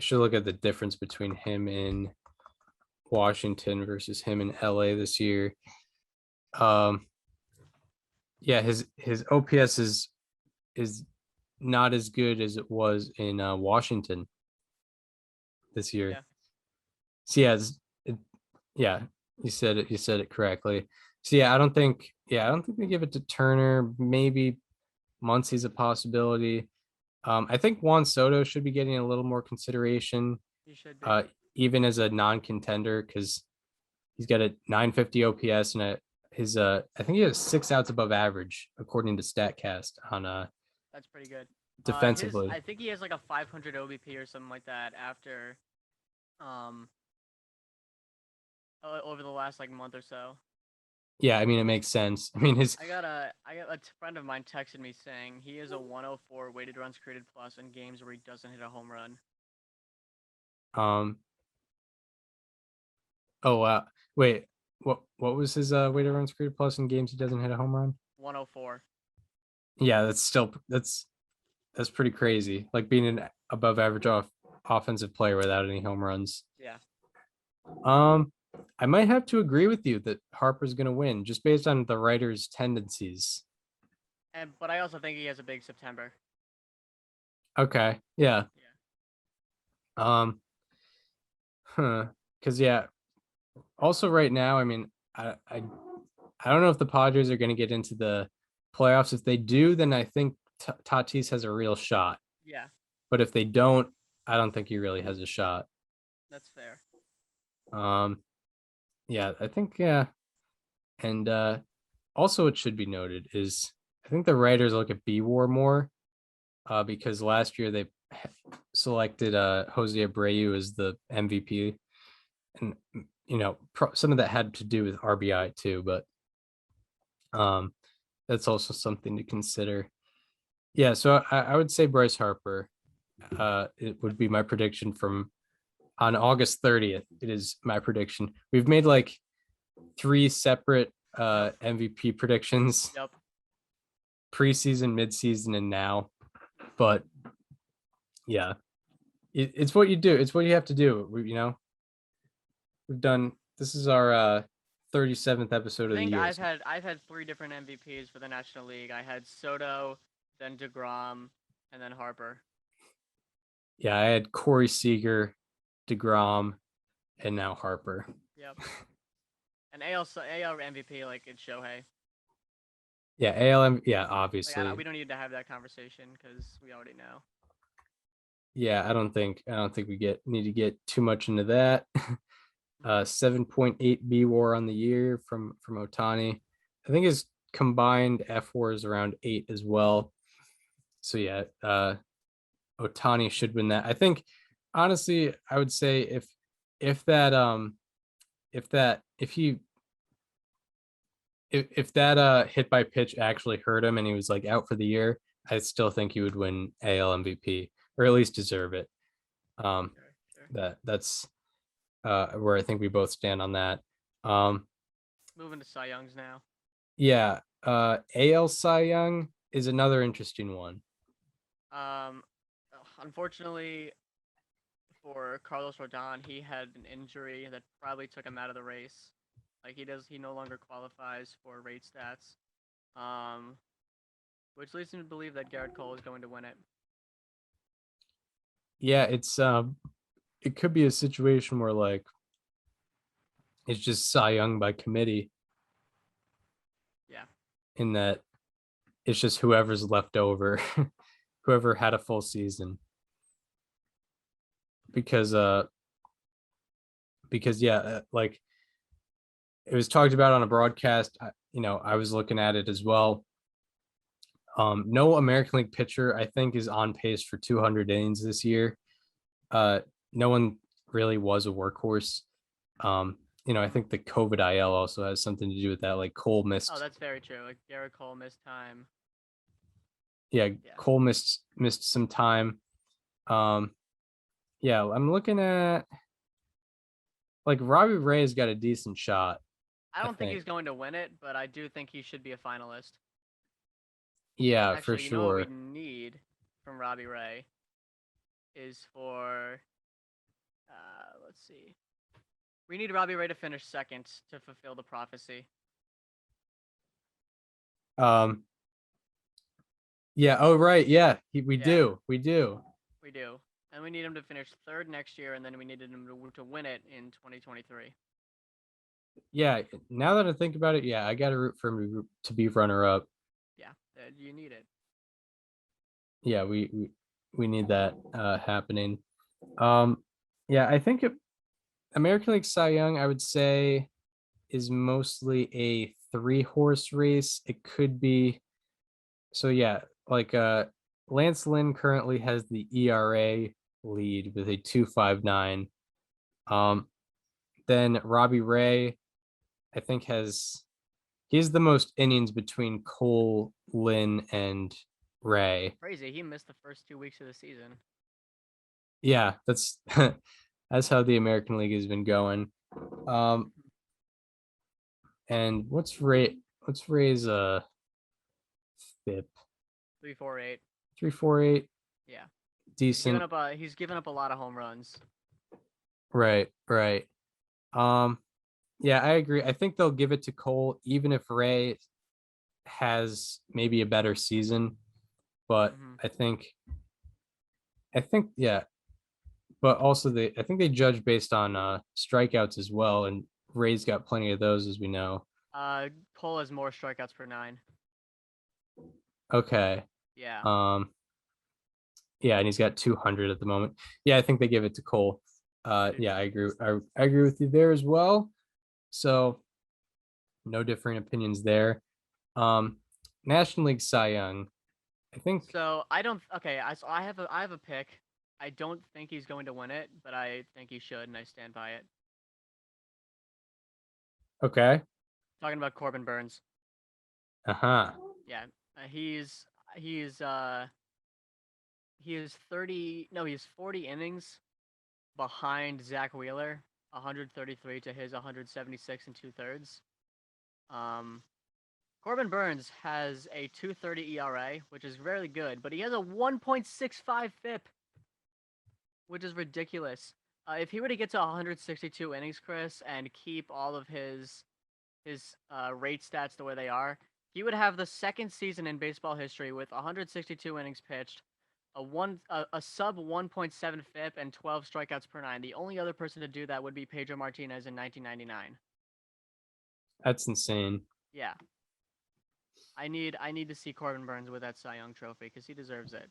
I should look at the difference between him in Washington versus him in LA this year. Yeah, his OPS is not as good as it was in Washington this year. Yeah. So yeah, you said it. You said it correctly. So yeah, I don't think we give it to Turner. Maybe Muncy's a possibility. I think Juan Soto should be getting a little more consideration, He should be. even as a non-contender, because he's got a 950 OPS and I think he has 6 outs above average according to Statcast on That's pretty good. defensively. I think he has like a 500 OBP or something like that after, over the last like month or so. Yeah, I mean it makes sense. I mean I got a friend of mine texted me saying he is a 104 weighted runs created plus in games where he doesn't hit a home run. Oh wow. Wait, what was his weighted runs created plus in games he doesn't hit a home run? 104. Yeah, that's pretty crazy. Like being an above average offensive player without any home runs. Yeah. I might have to agree with you that Harper's going to win just based on the writer's tendencies. But I also think he has a big September. Okay. Yeah. Because yeah. Also, right now, I mean, I don't know if the Padres are going to get into the playoffs. If they do, then I think Tatis has a real shot. Yeah. But if they don't, I don't think he really has a shot. That's fair. Yeah, I think yeah. And also it should be noted is I think the writers look at B WAR more because last year they selected Jose Abreu as the MVP, and you know some of that had to do with RBI too, but that's also something to consider. Yeah, so I would say Bryce Harper. It would be my prediction from on August 30th. It is my prediction. We've made like 3 separate MVP predictions. Yep. Preseason, midseason, and now. But yeah, it's what you do. It's what you have to do. We've done. This is our 37th episode I of the think year. I've had 3 different MVPs for the National League. I had Soto, then DeGrom, and then Harper. Yeah, I had Corey Seager, DeGrom, and now Harper. Yep. And AL MVP, like it's Shohei. Yeah, ALM. Yeah, Like, obviously. we don't need to have that conversation because we already know. Yeah, I don't think we need to get too much into that. 7.8 B WAR on the year from Ohtani. I think his combined F WAR is around 8 as well. So yeah, Ohtani should win that. I think honestly, I would say if that hit by pitch actually hurt him and he was like out for the year, I still think he would win AL MVP or at least deserve it. Sure. That's where I think we both stand on that. Moving to Cy Youngs now. Yeah, AL Cy Young is another interesting one. Unfortunately for Carlos Rodon, he had an injury that probably took him out of the race. Like he no longer qualifies for rate stats. Which leads me to believe that Garrett Cole is going to win it. Yeah, it could be a situation where like it's just Cy Young by committee. Yeah. In that it's just whoever's left over, whoever had a full season. Because yeah, like it was talked about on a broadcast, I was looking at it as well. No American League pitcher, I think, is on pace for 200 innings this year. No one really was a workhorse. I think the COVID IL also has something to do with that. Like Cole missed. Oh, that's very true. Like Garrett Cole missed time. Yeah, Cole missed some time. Yeah, I'm looking at like Robbie Ray's got a decent shot. I don't think he's going to win it, but I do think he should be a finalist. Yeah, Actually, for you know what sure. we need from Robbie Ray is for Let's see. We need Robbie Ray to finish second to fulfill the prophecy. Yeah. Oh, right. Yeah. We Yeah. do. We do. We do. And we need him to finish third next year, and then we needed him to win it in 2023. Yeah. Now that I think about it, yeah, I got to root for him to be runner up. Yeah, you need it. Yeah, we need that happening. Yeah, I think American League Cy Young, I would say, is mostly a 3-horse race. It could be. So yeah, like Lance Lynn currently has the ERA lead with a 2.59. Then Robbie Ray, I think he has the most innings between Cole, Lynn, and Ray. Crazy. He missed the first 2 weeks of the season. Yeah, that's that's how the American League has been going. And what's Ray's FIP? 3.48. 3.48. Yeah. Decent. He's given up a lot of home runs. Right. Yeah, I agree. I think they'll give it to Cole, even if Ray has maybe a better season. But I think, yeah. But also I think they judge based on strikeouts as well, and Ray's got plenty of those, as we know. Cole has more strikeouts per 9. Okay. Yeah. Yeah, and he's got 200 at the moment. Yeah, I think they give it to Cole. Yeah, I agree. I agree with you there as well. So no different opinions there. National League Cy Young, I think. So I don't. Okay, so I have a pick. I don't think he's going to win it, but I think he should, and I stand by it. Okay. Talking about Corbin Burns. Uh-huh. Yeah, he's 30. No, he's 40 innings behind Zach Wheeler, 133 to his 176 and 2/3. Corbin Burns has a 2.30 ERA, which is very good, but he has a 1.65 FIP, which is ridiculous. If he were to get to 162 innings, Chris, and keep all of his rate stats the way they are, he would have the second season in baseball history with 162 innings pitched, a sub 1.7 FIP, and 12 strikeouts per 9. The only other person to do that would be Pedro Martinez in 1999. That's insane. Yeah. I need to see Corbin Burns with that Cy Young trophy because he deserves it.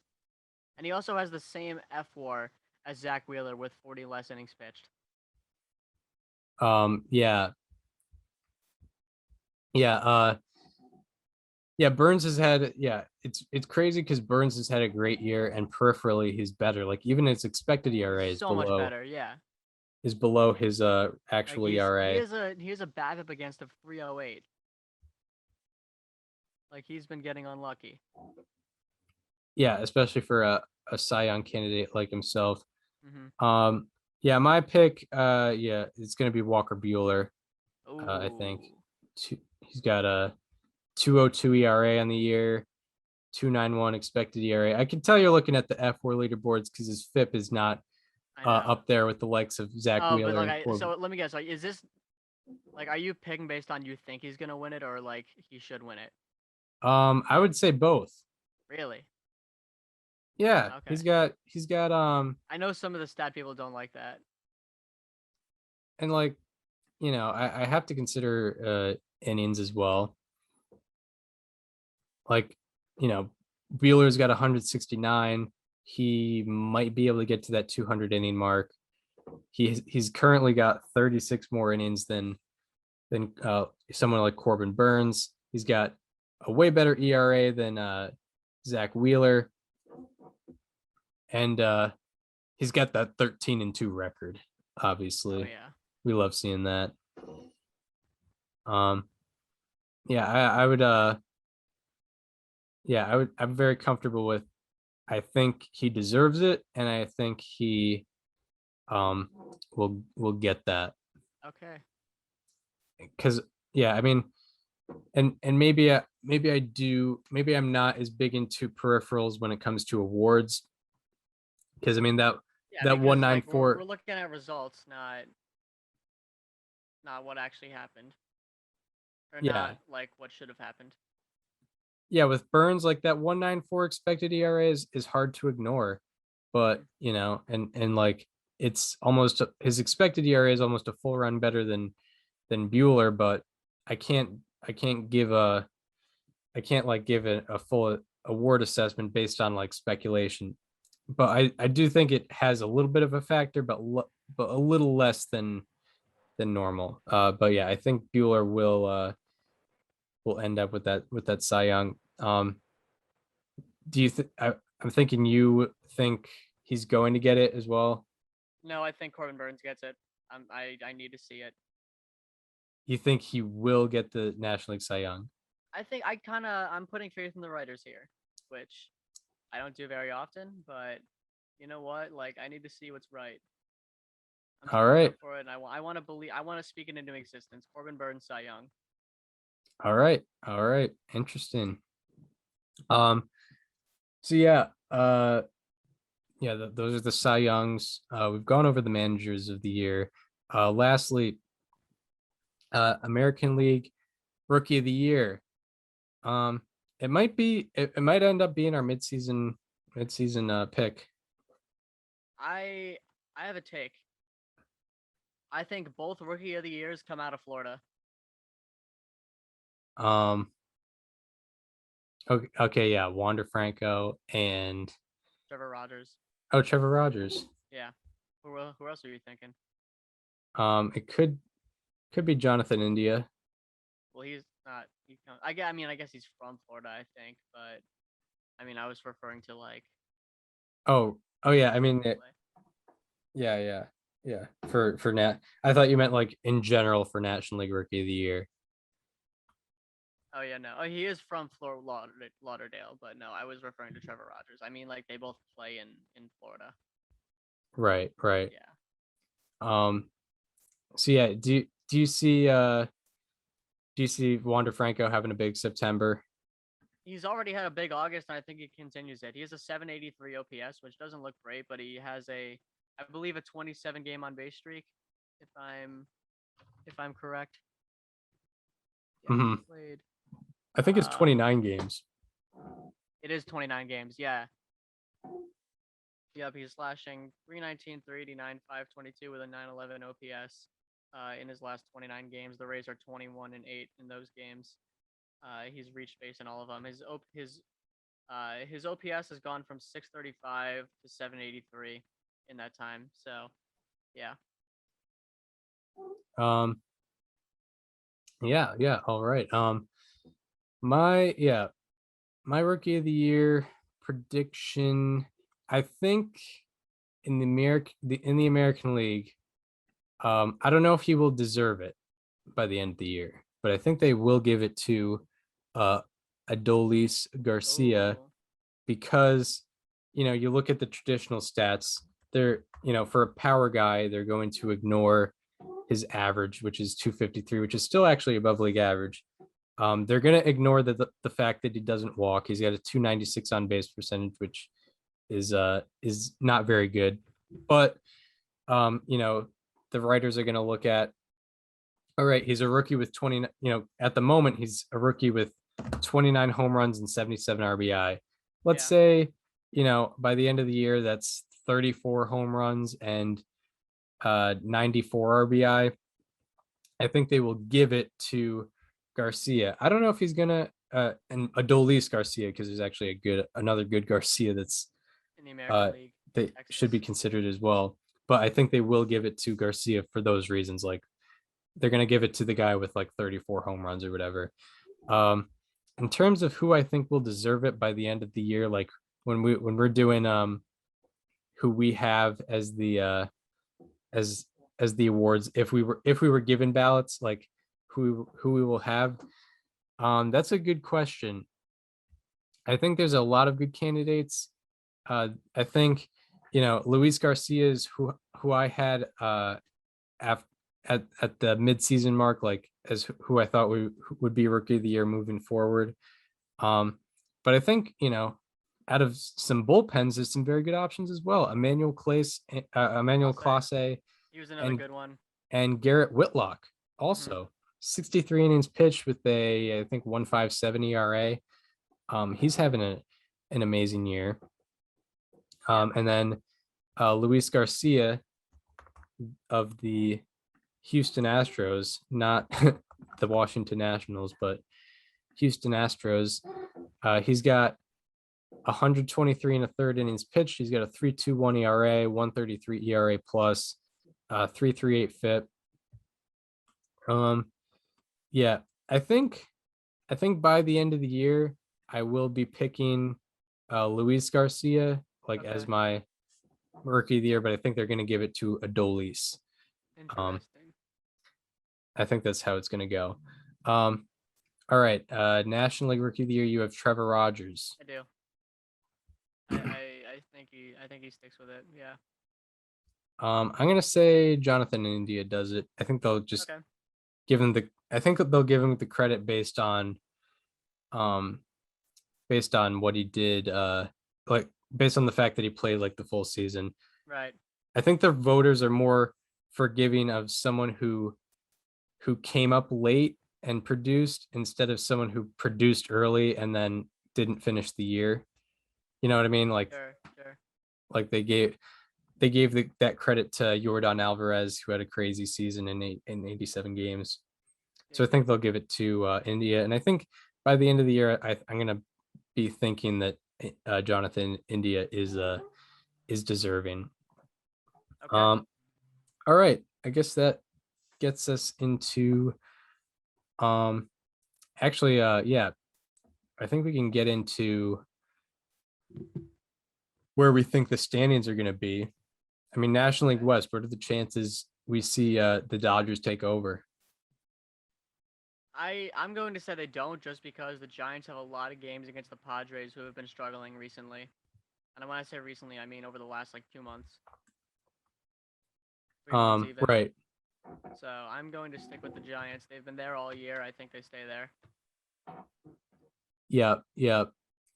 And he also has the same FWAR as Zach Wheeler with 40 less innings pitched. Yeah. Yeah, Burns has had, it's crazy because Burns has had a great year, and peripherally he's better. Like even his expected ERA is so much better, yeah. Is below his actual ERA. He has a BABIP against of 308. Like he's been getting unlucky. Yeah, especially for a Cy Young candidate like himself. Mm-hmm. Yeah, my pick, yeah, it's gonna be Walker Buehler. I think he's got a 2.02 ERA on the year, 2.91 expected ERA. I can tell you're looking at the F4 leaderboards because his FIP is not up there with the likes of Zach Wheeler. But like, so let me guess. Like, is this like, are you picking based on you think he's gonna win it or like he should win it? I would say both. Really? Yeah. Okay. He's got I know some of the stat people don't like that. And like, you know, I have to consider innings as well. Like, you know, Buehler's got 169. He might be able to get to that 200 inning mark. He's currently got 36 more innings than someone like Corbin Burns. He's got a way better ERA than Zach Wheeler, and he's got that 13-2 record. Obviously, we love seeing that. Yeah, I would. Yeah, I'm very comfortable with. I think he deserves it, and I think he will get that. Okay. Because yeah, I mean, and maybe I do. Maybe I'm not as big into peripherals when it comes to awards. Because I mean that Yeah, that because like, 194. we're looking at results, not what actually happened, or Yeah. not like what should have happened. Yeah, with Burns, like that 194 expected ERA is hard to ignore. But you know, and like it's almost his expected ERA is almost a full run better than Bueller, but I can't I can't give a I can't like give it a full award assessment based on like speculation. But I do think it has a little bit of a factor, but a little less than normal. But yeah, I think Bueller will end up with that Cy Young. Do you think I'm thinking you think he's going to get it as well? No, I think Corbin Burns gets it. I need to see it. You think he will get the National League Cy Young? I think I'm putting faith in the writers here, which I don't do very often, but you know what? Like I need to see what's right. I'm All still right. going for it, and I want to believe. I want to speak it into existence. Corbin Burns, Cy Young. All right. All right. Interesting. So yeah, those are the Cy Youngs. We've gone over the managers of the year. Lastly, American League Rookie of the Year. It might end up being our midseason pick. I have a take. I think both Rookie of the Years come out of Florida. Okay, yeah, Wander Franco and Trevor Rogers. Trevor Rogers. Yeah. Who else are you thinking? It could be Jonathan India. Well, he's not. I mean, I guess he's from Florida, I think, but I mean, I was referring to like. Oh yeah, I mean, play. yeah. For Nat, I thought you meant like in general for National League Rookie of the Year. Oh yeah, no. Oh, he is from Lauderdale, but no, I was referring to Trevor Rogers. I mean, like they both play in Florida. Right. Yeah. So yeah, do you see Wander Franco having a big September? He's already had a big August, and I think he continues it. He has a 783 OPS, which doesn't look great, but he has I believe, a 27 game on base streak, if I'm correct. Yeah, Mhm. he played. I think it's 29 games. It is 29 games. Yeah. Yep, he's slashing 319, 389, 522 with a 911 OPS in his last 29 games. The Rays are 21-8 in those games. He's reached base in all of them. His OPS has gone from 635 to 783 in that time. So, yeah. Yeah. All right. My Rookie of the Year prediction. I think in the American League, I don't know if he will deserve it by the end of the year, but I think they will give it to Adolis Garcia Oh. because you look at the traditional stats. They're for a power guy, they're going to ignore his average, which is 253, which is still actually above league average. They're going to ignore the fact that he doesn't walk. He's got a 296 on base percentage, which is not very good. But the writers are going to look at, all right, he's a rookie with 20. At the moment, he's a rookie with 29 home runs and 77 RBI. Let's say, by the end of the year, that's 34 home runs and 94 RBI. I think they will give it to Garcia. I don't know if he's gonna and Adolis Garcia, because there's actually another good Garcia that's In the American League. that should be considered as well. But I think they will give it to Garcia for those reasons. Like they're gonna give it to the guy with like 34 home runs or whatever. In terms of who I think will deserve it by the end of the year, like when we're doing who we have as the as the awards, if we were given ballots, like who we will have, that's a good question. I think there's a lot of good candidates. I think Luis Garcia is who I had at the midseason mark, like as who I thought would be Rookie of the Year moving forward. But I think out of some bullpens, there's some very good options as well. Emmanuel Clase He was another and good one. and Garrett Whitlock also 63 innings pitched with I think 1.57 ERA. He's having an amazing year. And then Luis Garcia of the Houston Astros, not the Washington Nationals, but Houston Astros. He's got 123 and a third innings pitched. He's got a 3.21 ERA, 1.33 ERA plus, 3.38 FIP. Yeah, I think by the end of the year, I will be picking Luis Garcia as Okay. my rookie of the year, but I think they're going to give it to Adolis. Interesting. I think that's how it's going to go. All right, National League Rookie of the Year, you have Trevor Rogers. I do. I think he sticks with it. Yeah. I'm gonna say Jonathan India does it. I think they'll just Okay. give him the credit based on what he did, based on the fact that he played the full season. Right. I think the voters are more forgiving of someone who came up late and produced instead of someone who produced early and then didn't finish the year. You know what I mean? Sure. They gave that credit to Yordan Alvarez, who had a crazy season in 87 games. So I think they'll give it to India. And I think by the end of the year, I'm going to be thinking that Jonathan India is deserving. Okay. All right. I guess that gets us into yeah, I think we can get into where we think the standings are going to be. I mean, National League West, what are the chances we see the Dodgers take over? I'm going to say they don't, just because the Giants have a lot of games against the Padres, who have been struggling recently. And when I say recently, I mean over the last 2 months. 3 months even. Right. So I'm going to stick with the Giants. They've been there all year. I think they stay there. Yeah.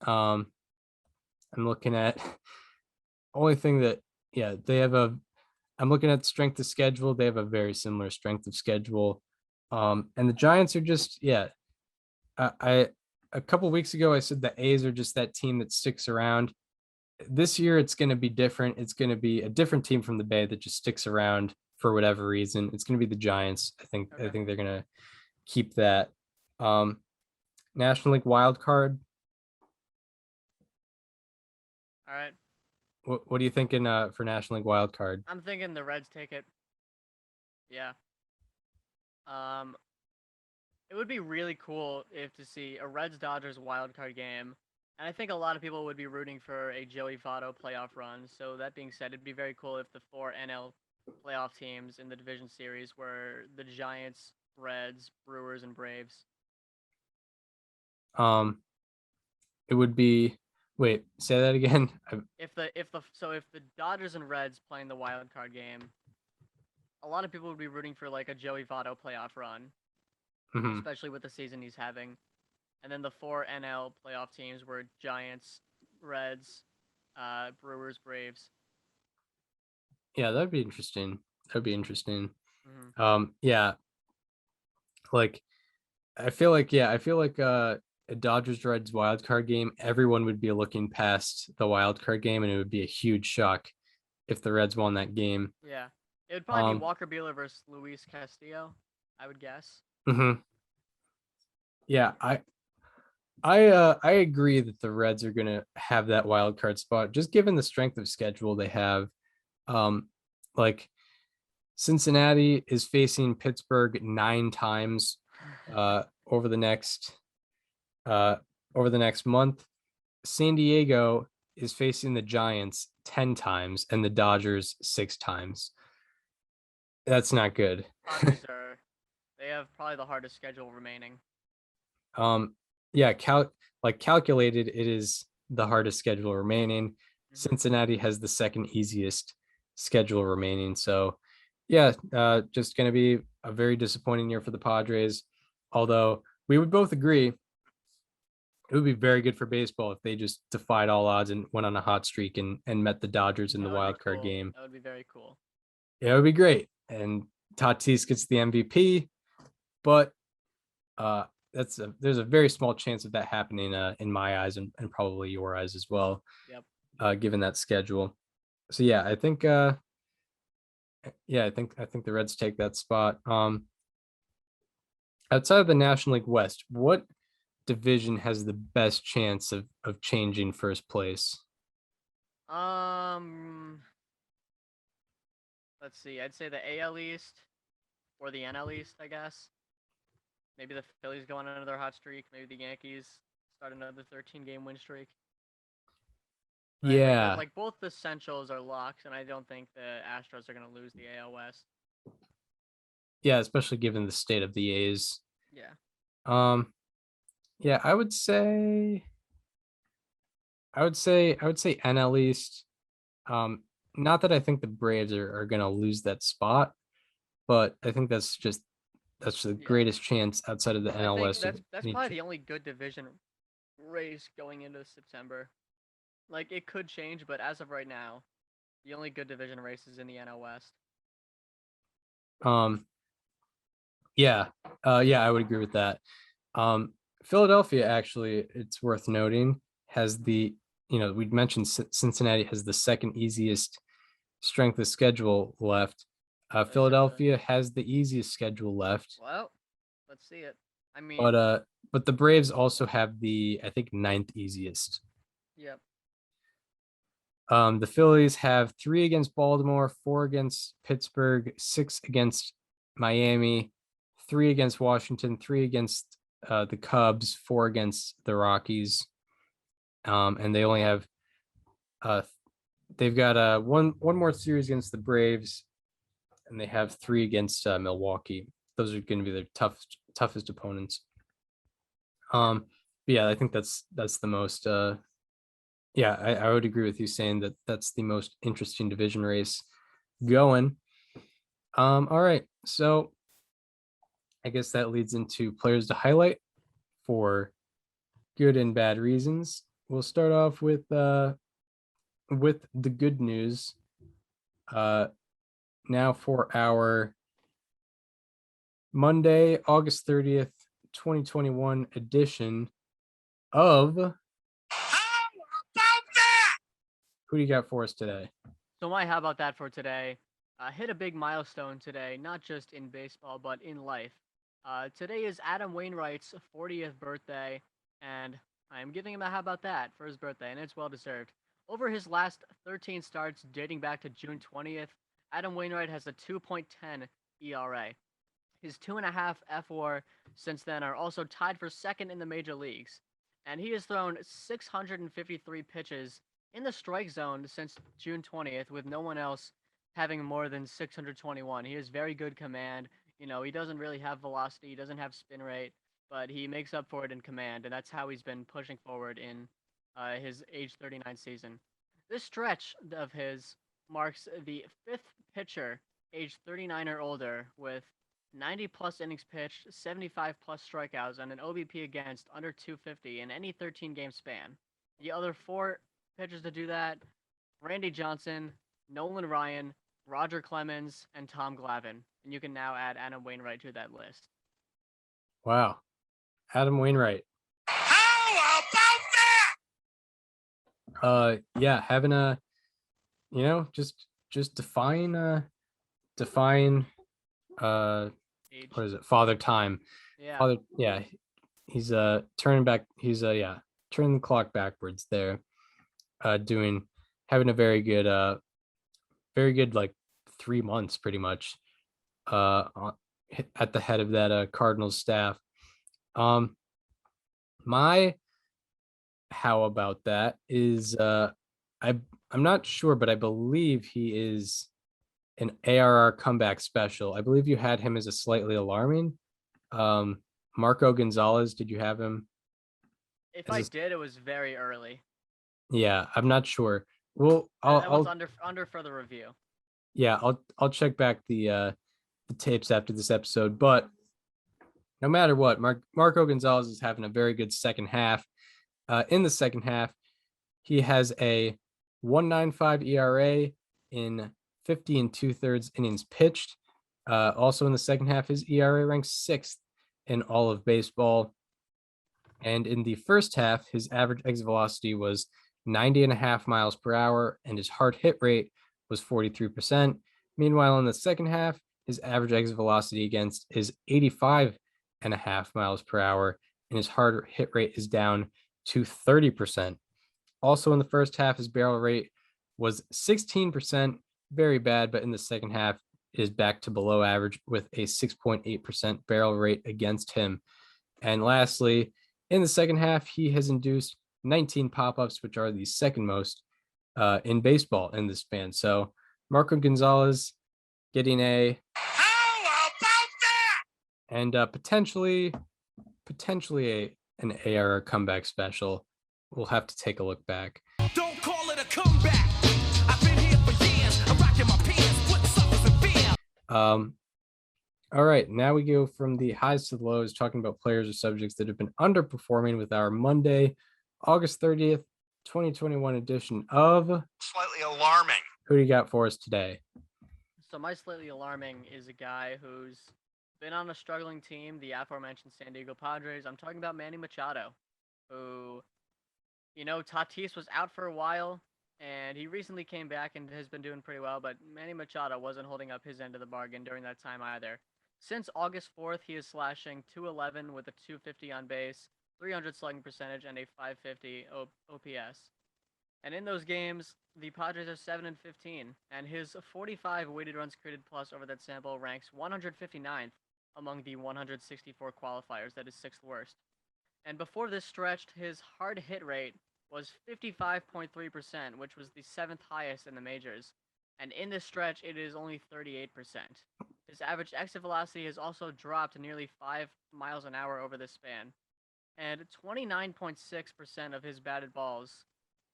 I'm looking at only thing that they have I'm looking at strength of schedule. They have a very similar strength of schedule. And the Giants are just I a couple weeks ago I said the A's are just that team that sticks around. This year it's going to be different. It's going to be a different team from the Bay that just sticks around for whatever reason. It's going to be the Giants. I think Okay. they're going to keep that. National League wild card. All right. What are you thinking for National League wild card? I'm thinking the Reds take it. Yeah. It would be really cool to see a Reds Dodgers wild card game, and I think a lot of people would be rooting for a Joey Votto playoff run. So that being said, it'd be very cool if the 4 NL playoff teams in the division series were the Giants, Reds, Brewers, and Braves. It would be. Wait, say that again. If the Dodgers and Reds playing the wild card game, a lot of people would be rooting for a Joey Votto playoff run, especially with the season he's having. And then the 4 NL playoff teams were Giants, Reds, Brewers, Braves. Yeah, that'd be interesting. Mm-hmm. Yeah. I feel like a Dodgers Reds wild card game, everyone would be looking past the wild card game, and it would be a huge shock if the Reds won that game. Yeah, it would probably be Walker Buehler versus Luis Castillo, I would guess. Yeah, I agree that the Reds are gonna have that wild card spot, just given the strength of schedule they have. Cincinnati is facing Pittsburgh 9 times over the next month. San Diego is facing the Giants 10 times and the Dodgers 6 times. That's not good. They have probably the hardest schedule remaining. Yeah, calculated, it is the hardest schedule remaining. Cincinnati has the second easiest schedule remaining. So yeah, just going to be a very disappointing year for the Padres. Although we would both agree it would be very good for baseball if they just defied all odds and went on a hot streak and met the Dodgers in the That would be wild card cool. game. That would be very cool. Yeah, it would be great. And Tatis gets the MVP, but there's a very small chance of that happening in my eyes and probably your eyes as well. Yep. Given that schedule. So yeah, I think I think the Reds take that spot. Outside of the National League West, what division has the best chance of changing first place? Let's see. I'd say the AL East or the NL East, I guess. Maybe the Phillies go on another hot streak. Maybe the Yankees start another 13-game win streak. Right? Yeah. Like both the Centrals are locked, and I don't think the Astros are going to lose the AL West. Yeah, especially given the state of the A's. Yeah. Yeah, I would say NL East. Not that I think the Braves are gonna lose that spot, but I think that's the greatest chance outside of the NL I think West. that's probably the only good division race going into September. Like it could change, but as of right now, the only good division race is in the NL West. Yeah, I would agree with that. Philadelphia, actually, it's worth noting, has we mentioned Cincinnati has the second easiest strength of schedule left. Philadelphia has the easiest schedule left. Well, let's see it. I mean, but the Braves also have the, I think, ninth easiest. Yep. The Phillies have 3 against Baltimore, 4 against Pittsburgh, 6 against Miami, 3 against Washington, 3 against the Cubs, 4 against the Rockies. And they only have they've got one more series against the Braves, and they have 3 against Milwaukee. Those are going to be their toughest opponents. Yeah, I think that's the most yeah, I would agree with you saying that that's the most interesting division race going. All right, so I guess that leads into players to highlight for good and bad reasons. We'll start off with the good news. Now for our Monday, August 30th, 2021 edition of How About That? Who do you got for us today? So my how about that for today? Hit a big milestone today, not just in baseball, but in life. Today is Adam Wainwright's 40th birthday, and I'm giving him a how about that for his birthday, and it's well deserved. Over his last 13 starts dating back to June 20th, Adam Wainwright has a 2.10 ERA. His 2.5 FWAR since then are also tied for second in the major leagues, and he has thrown 653 pitches in the strike zone since June 20th, with no one else having more than 621. He has very good command. You know, he doesn't really have velocity, he doesn't have spin rate, but he makes up for it in command, and that's how he's been pushing forward in his age 39 season. This stretch of his marks the 5th pitcher age 39 or older with 90 plus innings pitched, 75 plus strikeouts, and an OBP against under 250 in any 13-game span. The other 4 pitchers to do that: Randy Johnson, Nolan Ryan, Roger Clemens, and Tom Glavine. And you can now add Adam Wainwright to that list. Wow. Adam Wainwright. How about that? Yeah, having a, just define Age. what is it? Father time. Yeah. Father, yeah. He's turning back, turning the clock backwards there. Having a very good like 3 months pretty much at the head of that Cardinals staff. My how about that is I'm not sure, but I believe he is an ARR comeback special. I believe you had him as a slightly alarming. Marco Gonzalez, did you have him? If I did, it was very early. Yeah, I'm not sure. Well, I'll under further review. Yeah, I'll check back the tapes after this episode. But no matter what, Marco Gonzalez is having a very good second half. In the second half, he has a 1.95 ERA in 50 and 2/3 innings pitched. Also in the second half, his ERA ranks 6th in all of baseball. And in the first half, his average exit velocity was 90.5 miles per hour, and his hard hit rate was 43%. Meanwhile, in the second half, his average exit velocity against is 85.5 miles per hour, and his hard hit rate is down to 30%. Also in the first half, his barrel rate was 16%, very bad, but in the second half is back to below average with a 6.8% barrel rate against him. And lastly, in the second half, he has induced 19 pop-ups, which are the second most in baseball in this span. So Marco Gonzalez getting a How about that? and potentially an ARR comeback special. We'll have to take a look back. Don't call it a comeback. I've been here for years. I'm rocking my pants, putting suckers in fear. All right, now we go from the highs to the lows, talking about players or subjects that have been underperforming with our Monday, August 30th, 2021 edition of Slightly alarming. Who Do You Got For Us Today? So my slightly alarming is a guy who's been on a struggling team, the aforementioned San Diego Padres. I'm talking about Manny Machado, who, Tatis was out for a while, and he recently came back and has been doing pretty well, but Manny Machado wasn't holding up his end of the bargain during that time either. Since August 4th, he is slashing 211 with a 250 on base, 300 slugging percentage, and a 550 OPS. And in those games, the Padres are 7-15, and his 45 weighted runs created plus over that sample ranks 159th among the 164 qualifiers. That is 6th worst. And before this stretch, his hard hit rate was 55.3%, which was the 7th highest in the majors. And in this stretch, it is only 38%. His average exit velocity has also dropped nearly 5 miles an hour over this span. And 29.6% of his batted balls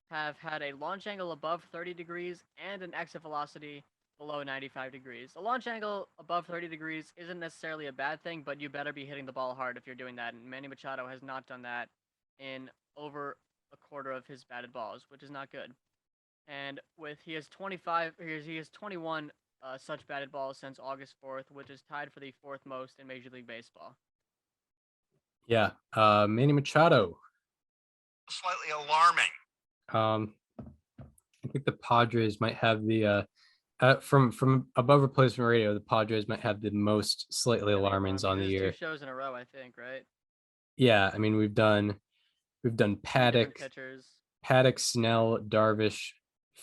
have had a launch angle above 30 degrees and an exit velocity below 95 degrees. A launch angle above 30 degrees isn't necessarily a bad thing, but you better be hitting the ball hard if you're doing that. And Manny Machado has not done that in over a quarter of his batted balls, which is not good. And he has 21 such batted balls since August 4th, which is tied for the 4th most in Major League Baseball. Yeah, Manny Machado. Slightly alarming. I think the Padres might have the from above replacement radio. The Padres might have the most slightly alarmings on the year. 2 shows in a row, I think, right? Yeah, I mean we've done Paddock, Pitchers. Paddock, Snell, Darvish,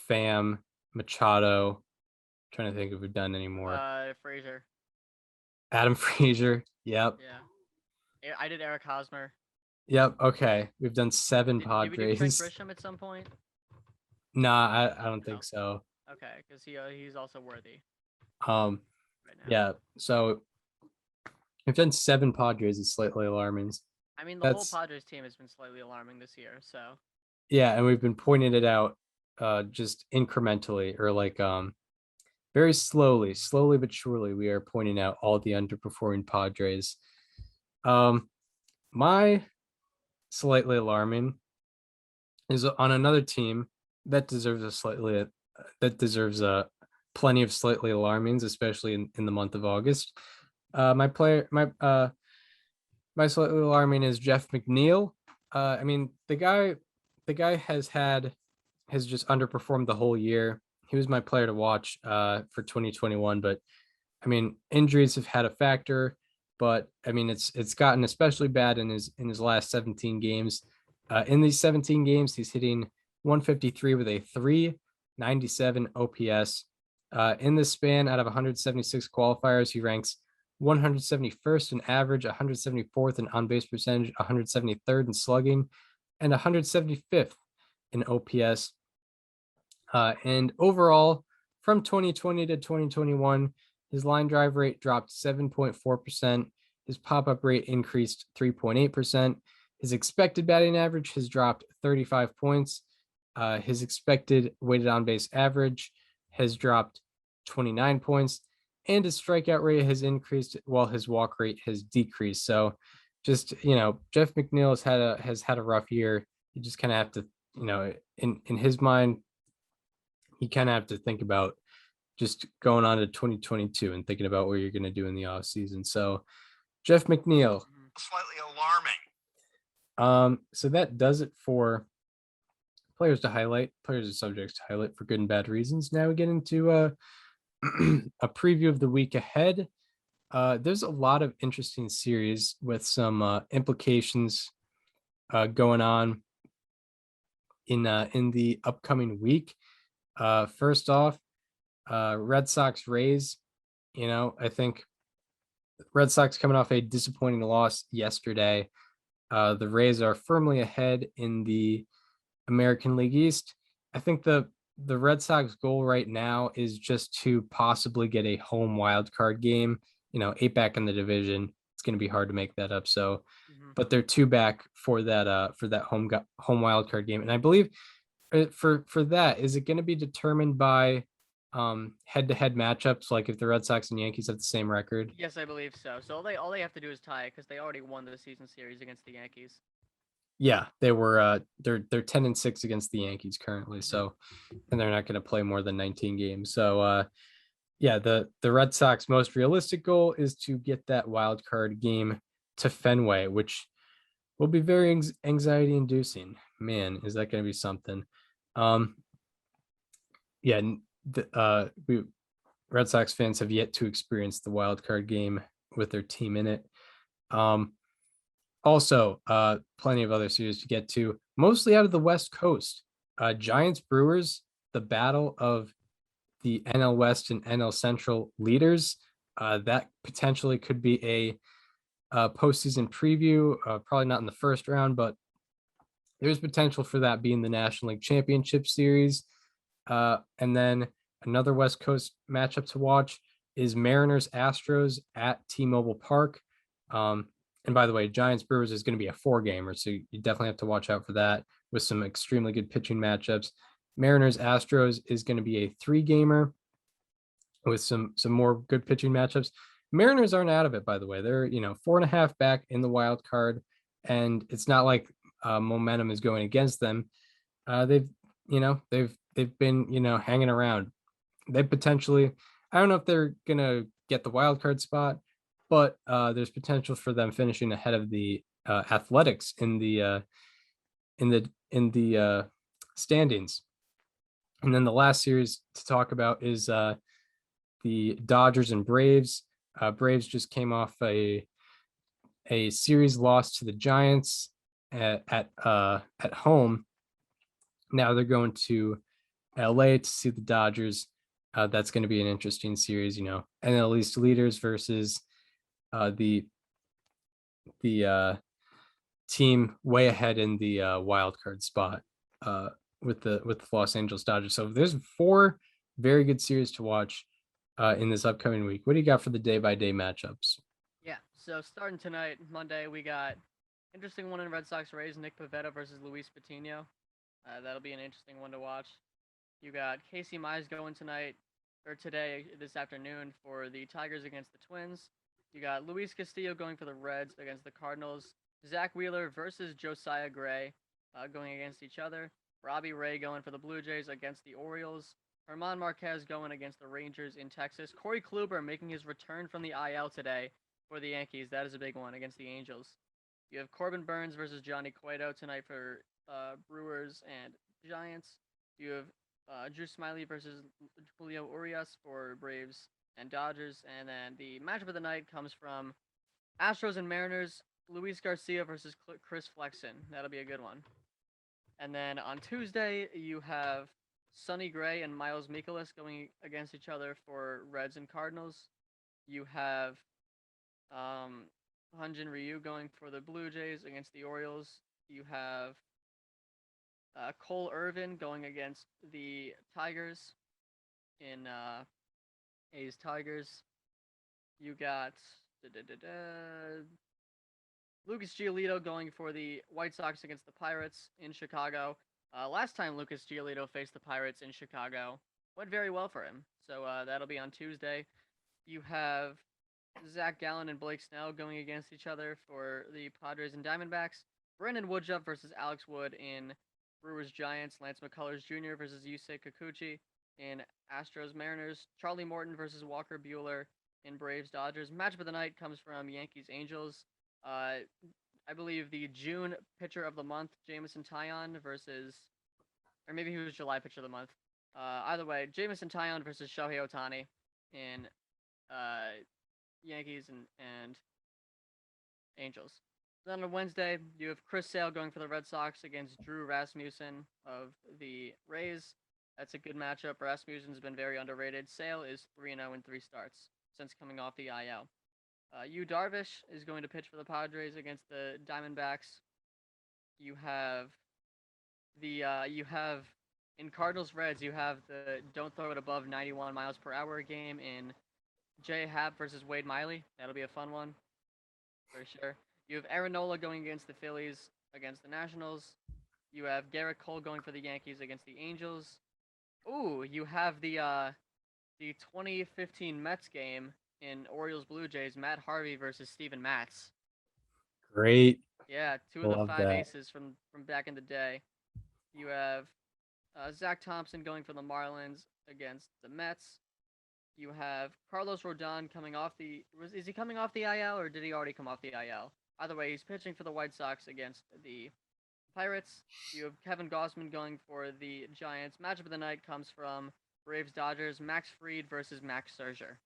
Pham, Machado. I'm trying to think if we've done any more. Frazier. Adam Frazier. Yep. Yeah. I did Eric Hosmer. Yep. Okay. We've done 7 Did we do Trey Padres. Grisham at some point? Nah, I don't No. think so. Okay, because he's also worthy Um, right now. yeah. So we've done 7 Padres. It's slightly alarming. I mean, the whole Padres team has been slightly alarming this year. So Yeah, and we've been pointing it out just incrementally, or like very slowly but surely we are pointing out all the underperforming Padres. My slightly alarming is on another team that deserves plenty of slightly alarmings, especially in the month of August. My slightly alarming is Jeff McNeil. I mean, the guy has just underperformed the whole year. He was my player to watch for 2021, but I mean, injuries have had a factor, but I mean, it's gotten especially bad in his last 17 games. In these 17 games, he's hitting 153 with a 397 OPS. In this span, out of 176 qualifiers, he ranks 171st in average, 174th in on-base percentage, 173rd in slugging, and 175th in OPS. And overall, from 2020 to 2021, his line drive rate dropped 7.4%. His pop-up rate increased 3.8%. His expected batting average has dropped 35 points. His expected weighted on-base average has dropped 29 points. And his strikeout rate has increased while his walk rate has decreased. So just, Jeff McNeil has had a rough year you just kind of have to, in his mind, you kind of have to think about just going on to 2022 and thinking about what you're going to do in the off season. So Jeff McNeil. Slightly alarming. So that does it for players to highlight, players and subjects to highlight for good and bad reasons. Now we get into a preview of the week ahead. There's a lot of interesting series with some implications going on in the upcoming week. First off, Red Sox Rays. I think Red Sox coming off a disappointing loss yesterday. The Rays are firmly ahead in the American League East. I think the Red Sox goal right now is just to possibly get a home wild card game. 8 back in the division. It's going to be hard to make that up. So, but they're 2 back for that home wild card game. And I believe for that, is it going to be determined by head-to-head matchups, like if the Red Sox and Yankees have the same record? Yes, I believe so. So all they have to do is tie it because they already won the season series against the Yankees. Yeah, they were they're 10-6 against the Yankees currently. So, and they're not going to play more than 19 games. So yeah, the Red Sox most realistic goal is to get that wild card game to Fenway, which will be very anxiety inducing. Man, is that going to be something? Yeah, we Red Sox fans have yet to experience the wild card game with their team in it. Also, plenty of other series to get to, mostly out of the West Coast. Giants Brewers, the battle of the NL West and NL Central leaders. That potentially could be a postseason preview. Probably not in the first round, but there's potential for that being the National League Championship Series. And then another West Coast matchup to watch is Mariners Astros at T-Mobile Park. And by the way, Giants Brewers is going to be a 4-gamer, so you definitely have to watch out for that with some extremely good pitching matchups. Mariners Astros is going to be a 3-gamer with some more good pitching matchups. Mariners aren't out of it, by the way. They're 4.5 back in the wild card, and it's not like momentum is going against them. They've been hanging around. They potentially, I don't know if they're gonna get the wild card spot, but there's potential for them finishing ahead of the Athletics in the standings. And then the last series to talk about is the Dodgers and Braves. Braves just came off a series loss to the Giants at home. Now they're going to LA to see the Dodgers. That's going to be an interesting series, NL East leaders versus the team way ahead in the wild card spot with the Los Angeles Dodgers. So there's 4 very good series to watch in this upcoming week. What do you got for the day-by-day matchups? Yeah, so starting tonight, Monday, we got interesting one in Red Sox Rays, Nick Pivetta versus Luis Patino. That'll be an interesting one to watch. You got Casey Mize going this afternoon for the Tigers against the Twins. You got Luis Castillo going for the Reds against the Cardinals. Zach Wheeler versus Josiah Gray going against each other. Robbie Ray going for the Blue Jays against the Orioles. Herman Marquez going against the Rangers in Texas. Corey Kluber making his return from the IL today for the Yankees. That is a big one against the Angels. You have Corbin Burns versus Johnny Cueto tonight for Brewers and Giants. You have Drew Smiley versus Julio Urias for Braves and Dodgers. And then the matchup of the night comes from Astros and Mariners. Luis Garcia versus Chris Flexen. That'll be a good one. And then on Tuesday, you have Sonny Gray and Miles Mikolas going against each other for Reds and Cardinals. You have Hyun-Jin Ryu going for the Blue Jays against the Orioles. You have Cole Irvin going against the Tigers in A's Tigers. You got Lucas Giolito going for the White Sox against the Pirates in Chicago. Last time Lucas Giolito faced the Pirates in Chicago went very well for him. So that'll be on Tuesday. You have Zach Gallen and Blake Snell going against each other for the Padres and Diamondbacks. Brandon Woodruff versus Alex Wood in Brewers Giants. Lance McCullers Jr. versus Yusei Kikuchi in Astros Mariners. Charlie Morton versus Walker Bueller in Braves Dodgers. Matchup of the night comes from Yankees Angels. I believe the June pitcher of the month, Jameson Taillon versus, or maybe he was July pitcher of the month. Either way, Jameson Taillon versus Shohei Ohtani in Yankees and Angels. Then on Wednesday, you have Chris Sale going for the Red Sox against Drew Rasmussen of the Rays. That's a good matchup. Rasmussen's been very underrated. Sale is 3-0 in 3 starts since coming off the IL. Yu Darvish is going to pitch for the Padres against the Diamondbacks. You have in Cardinals Reds, you have the don't throw it above 91 miles per hour game in Jay Happ versus Wade Miley. That'll be a fun one for sure. You have Aaron Nola going against the Phillies against the Nationals. You have Garrett Cole going for the Yankees against the Angels. Ooh, you have the 2015 Mets game in Orioles Blue Jays, Matt Harvey versus Steven Matz. Great. Yeah, 2 of the Love 5 that. aces from back in the day. You have Zach Thompson going for the Marlins against the Mets. You have Carlos Rodon coming off the is he coming off the IL or did he already come off the IL? Either way, he's pitching for the White Sox against the Pirates. You have Kevin Gausman going for the Giants. Matchup of the night comes from Braves Dodgers, Max Fried versus Max Scherzer.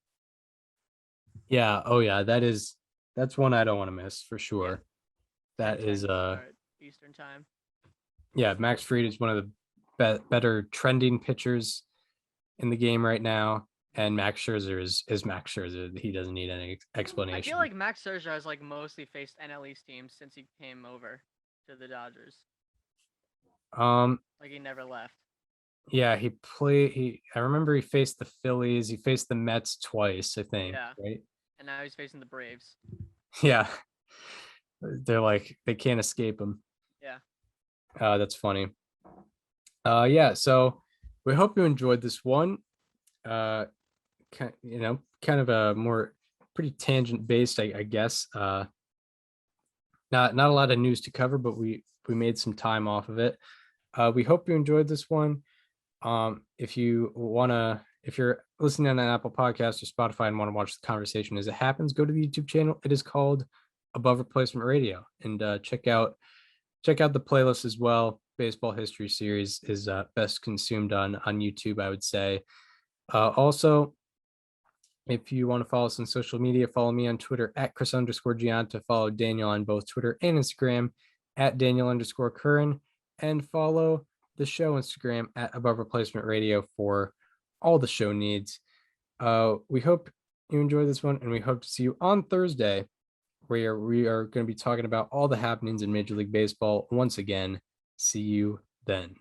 Yeah. Oh yeah. That's one I don't want to miss for sure. That 10 is start Eastern time. yeah. Max Fried is one of the better trending pitchers in the game right now, and Max Scherzer is Max Scherzer. He doesn't need any explanation. I feel like Max Scherzer has like mostly faced NL East teams since he came over to the Dodgers. Like he never left. Yeah, I remember he faced the Phillies, he faced the Mets twice, I think. Yeah. Right? And now he's facing the Braves. Yeah. They're like they can't escape him. Yeah. That's funny. Yeah, so we hope you enjoyed this one. Kind of a more pretty tangent based, I guess. Not a lot of news to cover, but we made some time off of it. We hope you enjoyed this one. If you're listening on an Apple Podcast or Spotify and want to watch the conversation as it happens, go to the YouTube channel. It is called Above Replacement Radio, and check out the playlist as well. Baseball History Series is best consumed on YouTube, I would say. Also, if you want to follow us on social media, follow me on Twitter at Chris_Gianta. Follow Daniel on both Twitter and Instagram at Daniel_Curran, and follow the show Instagram at Above Replacement Radio for all the show needs. We hope you enjoy this one, and we hope to see you on Thursday, where we are going to be talking about all the happenings in Major League Baseball once again. See you then.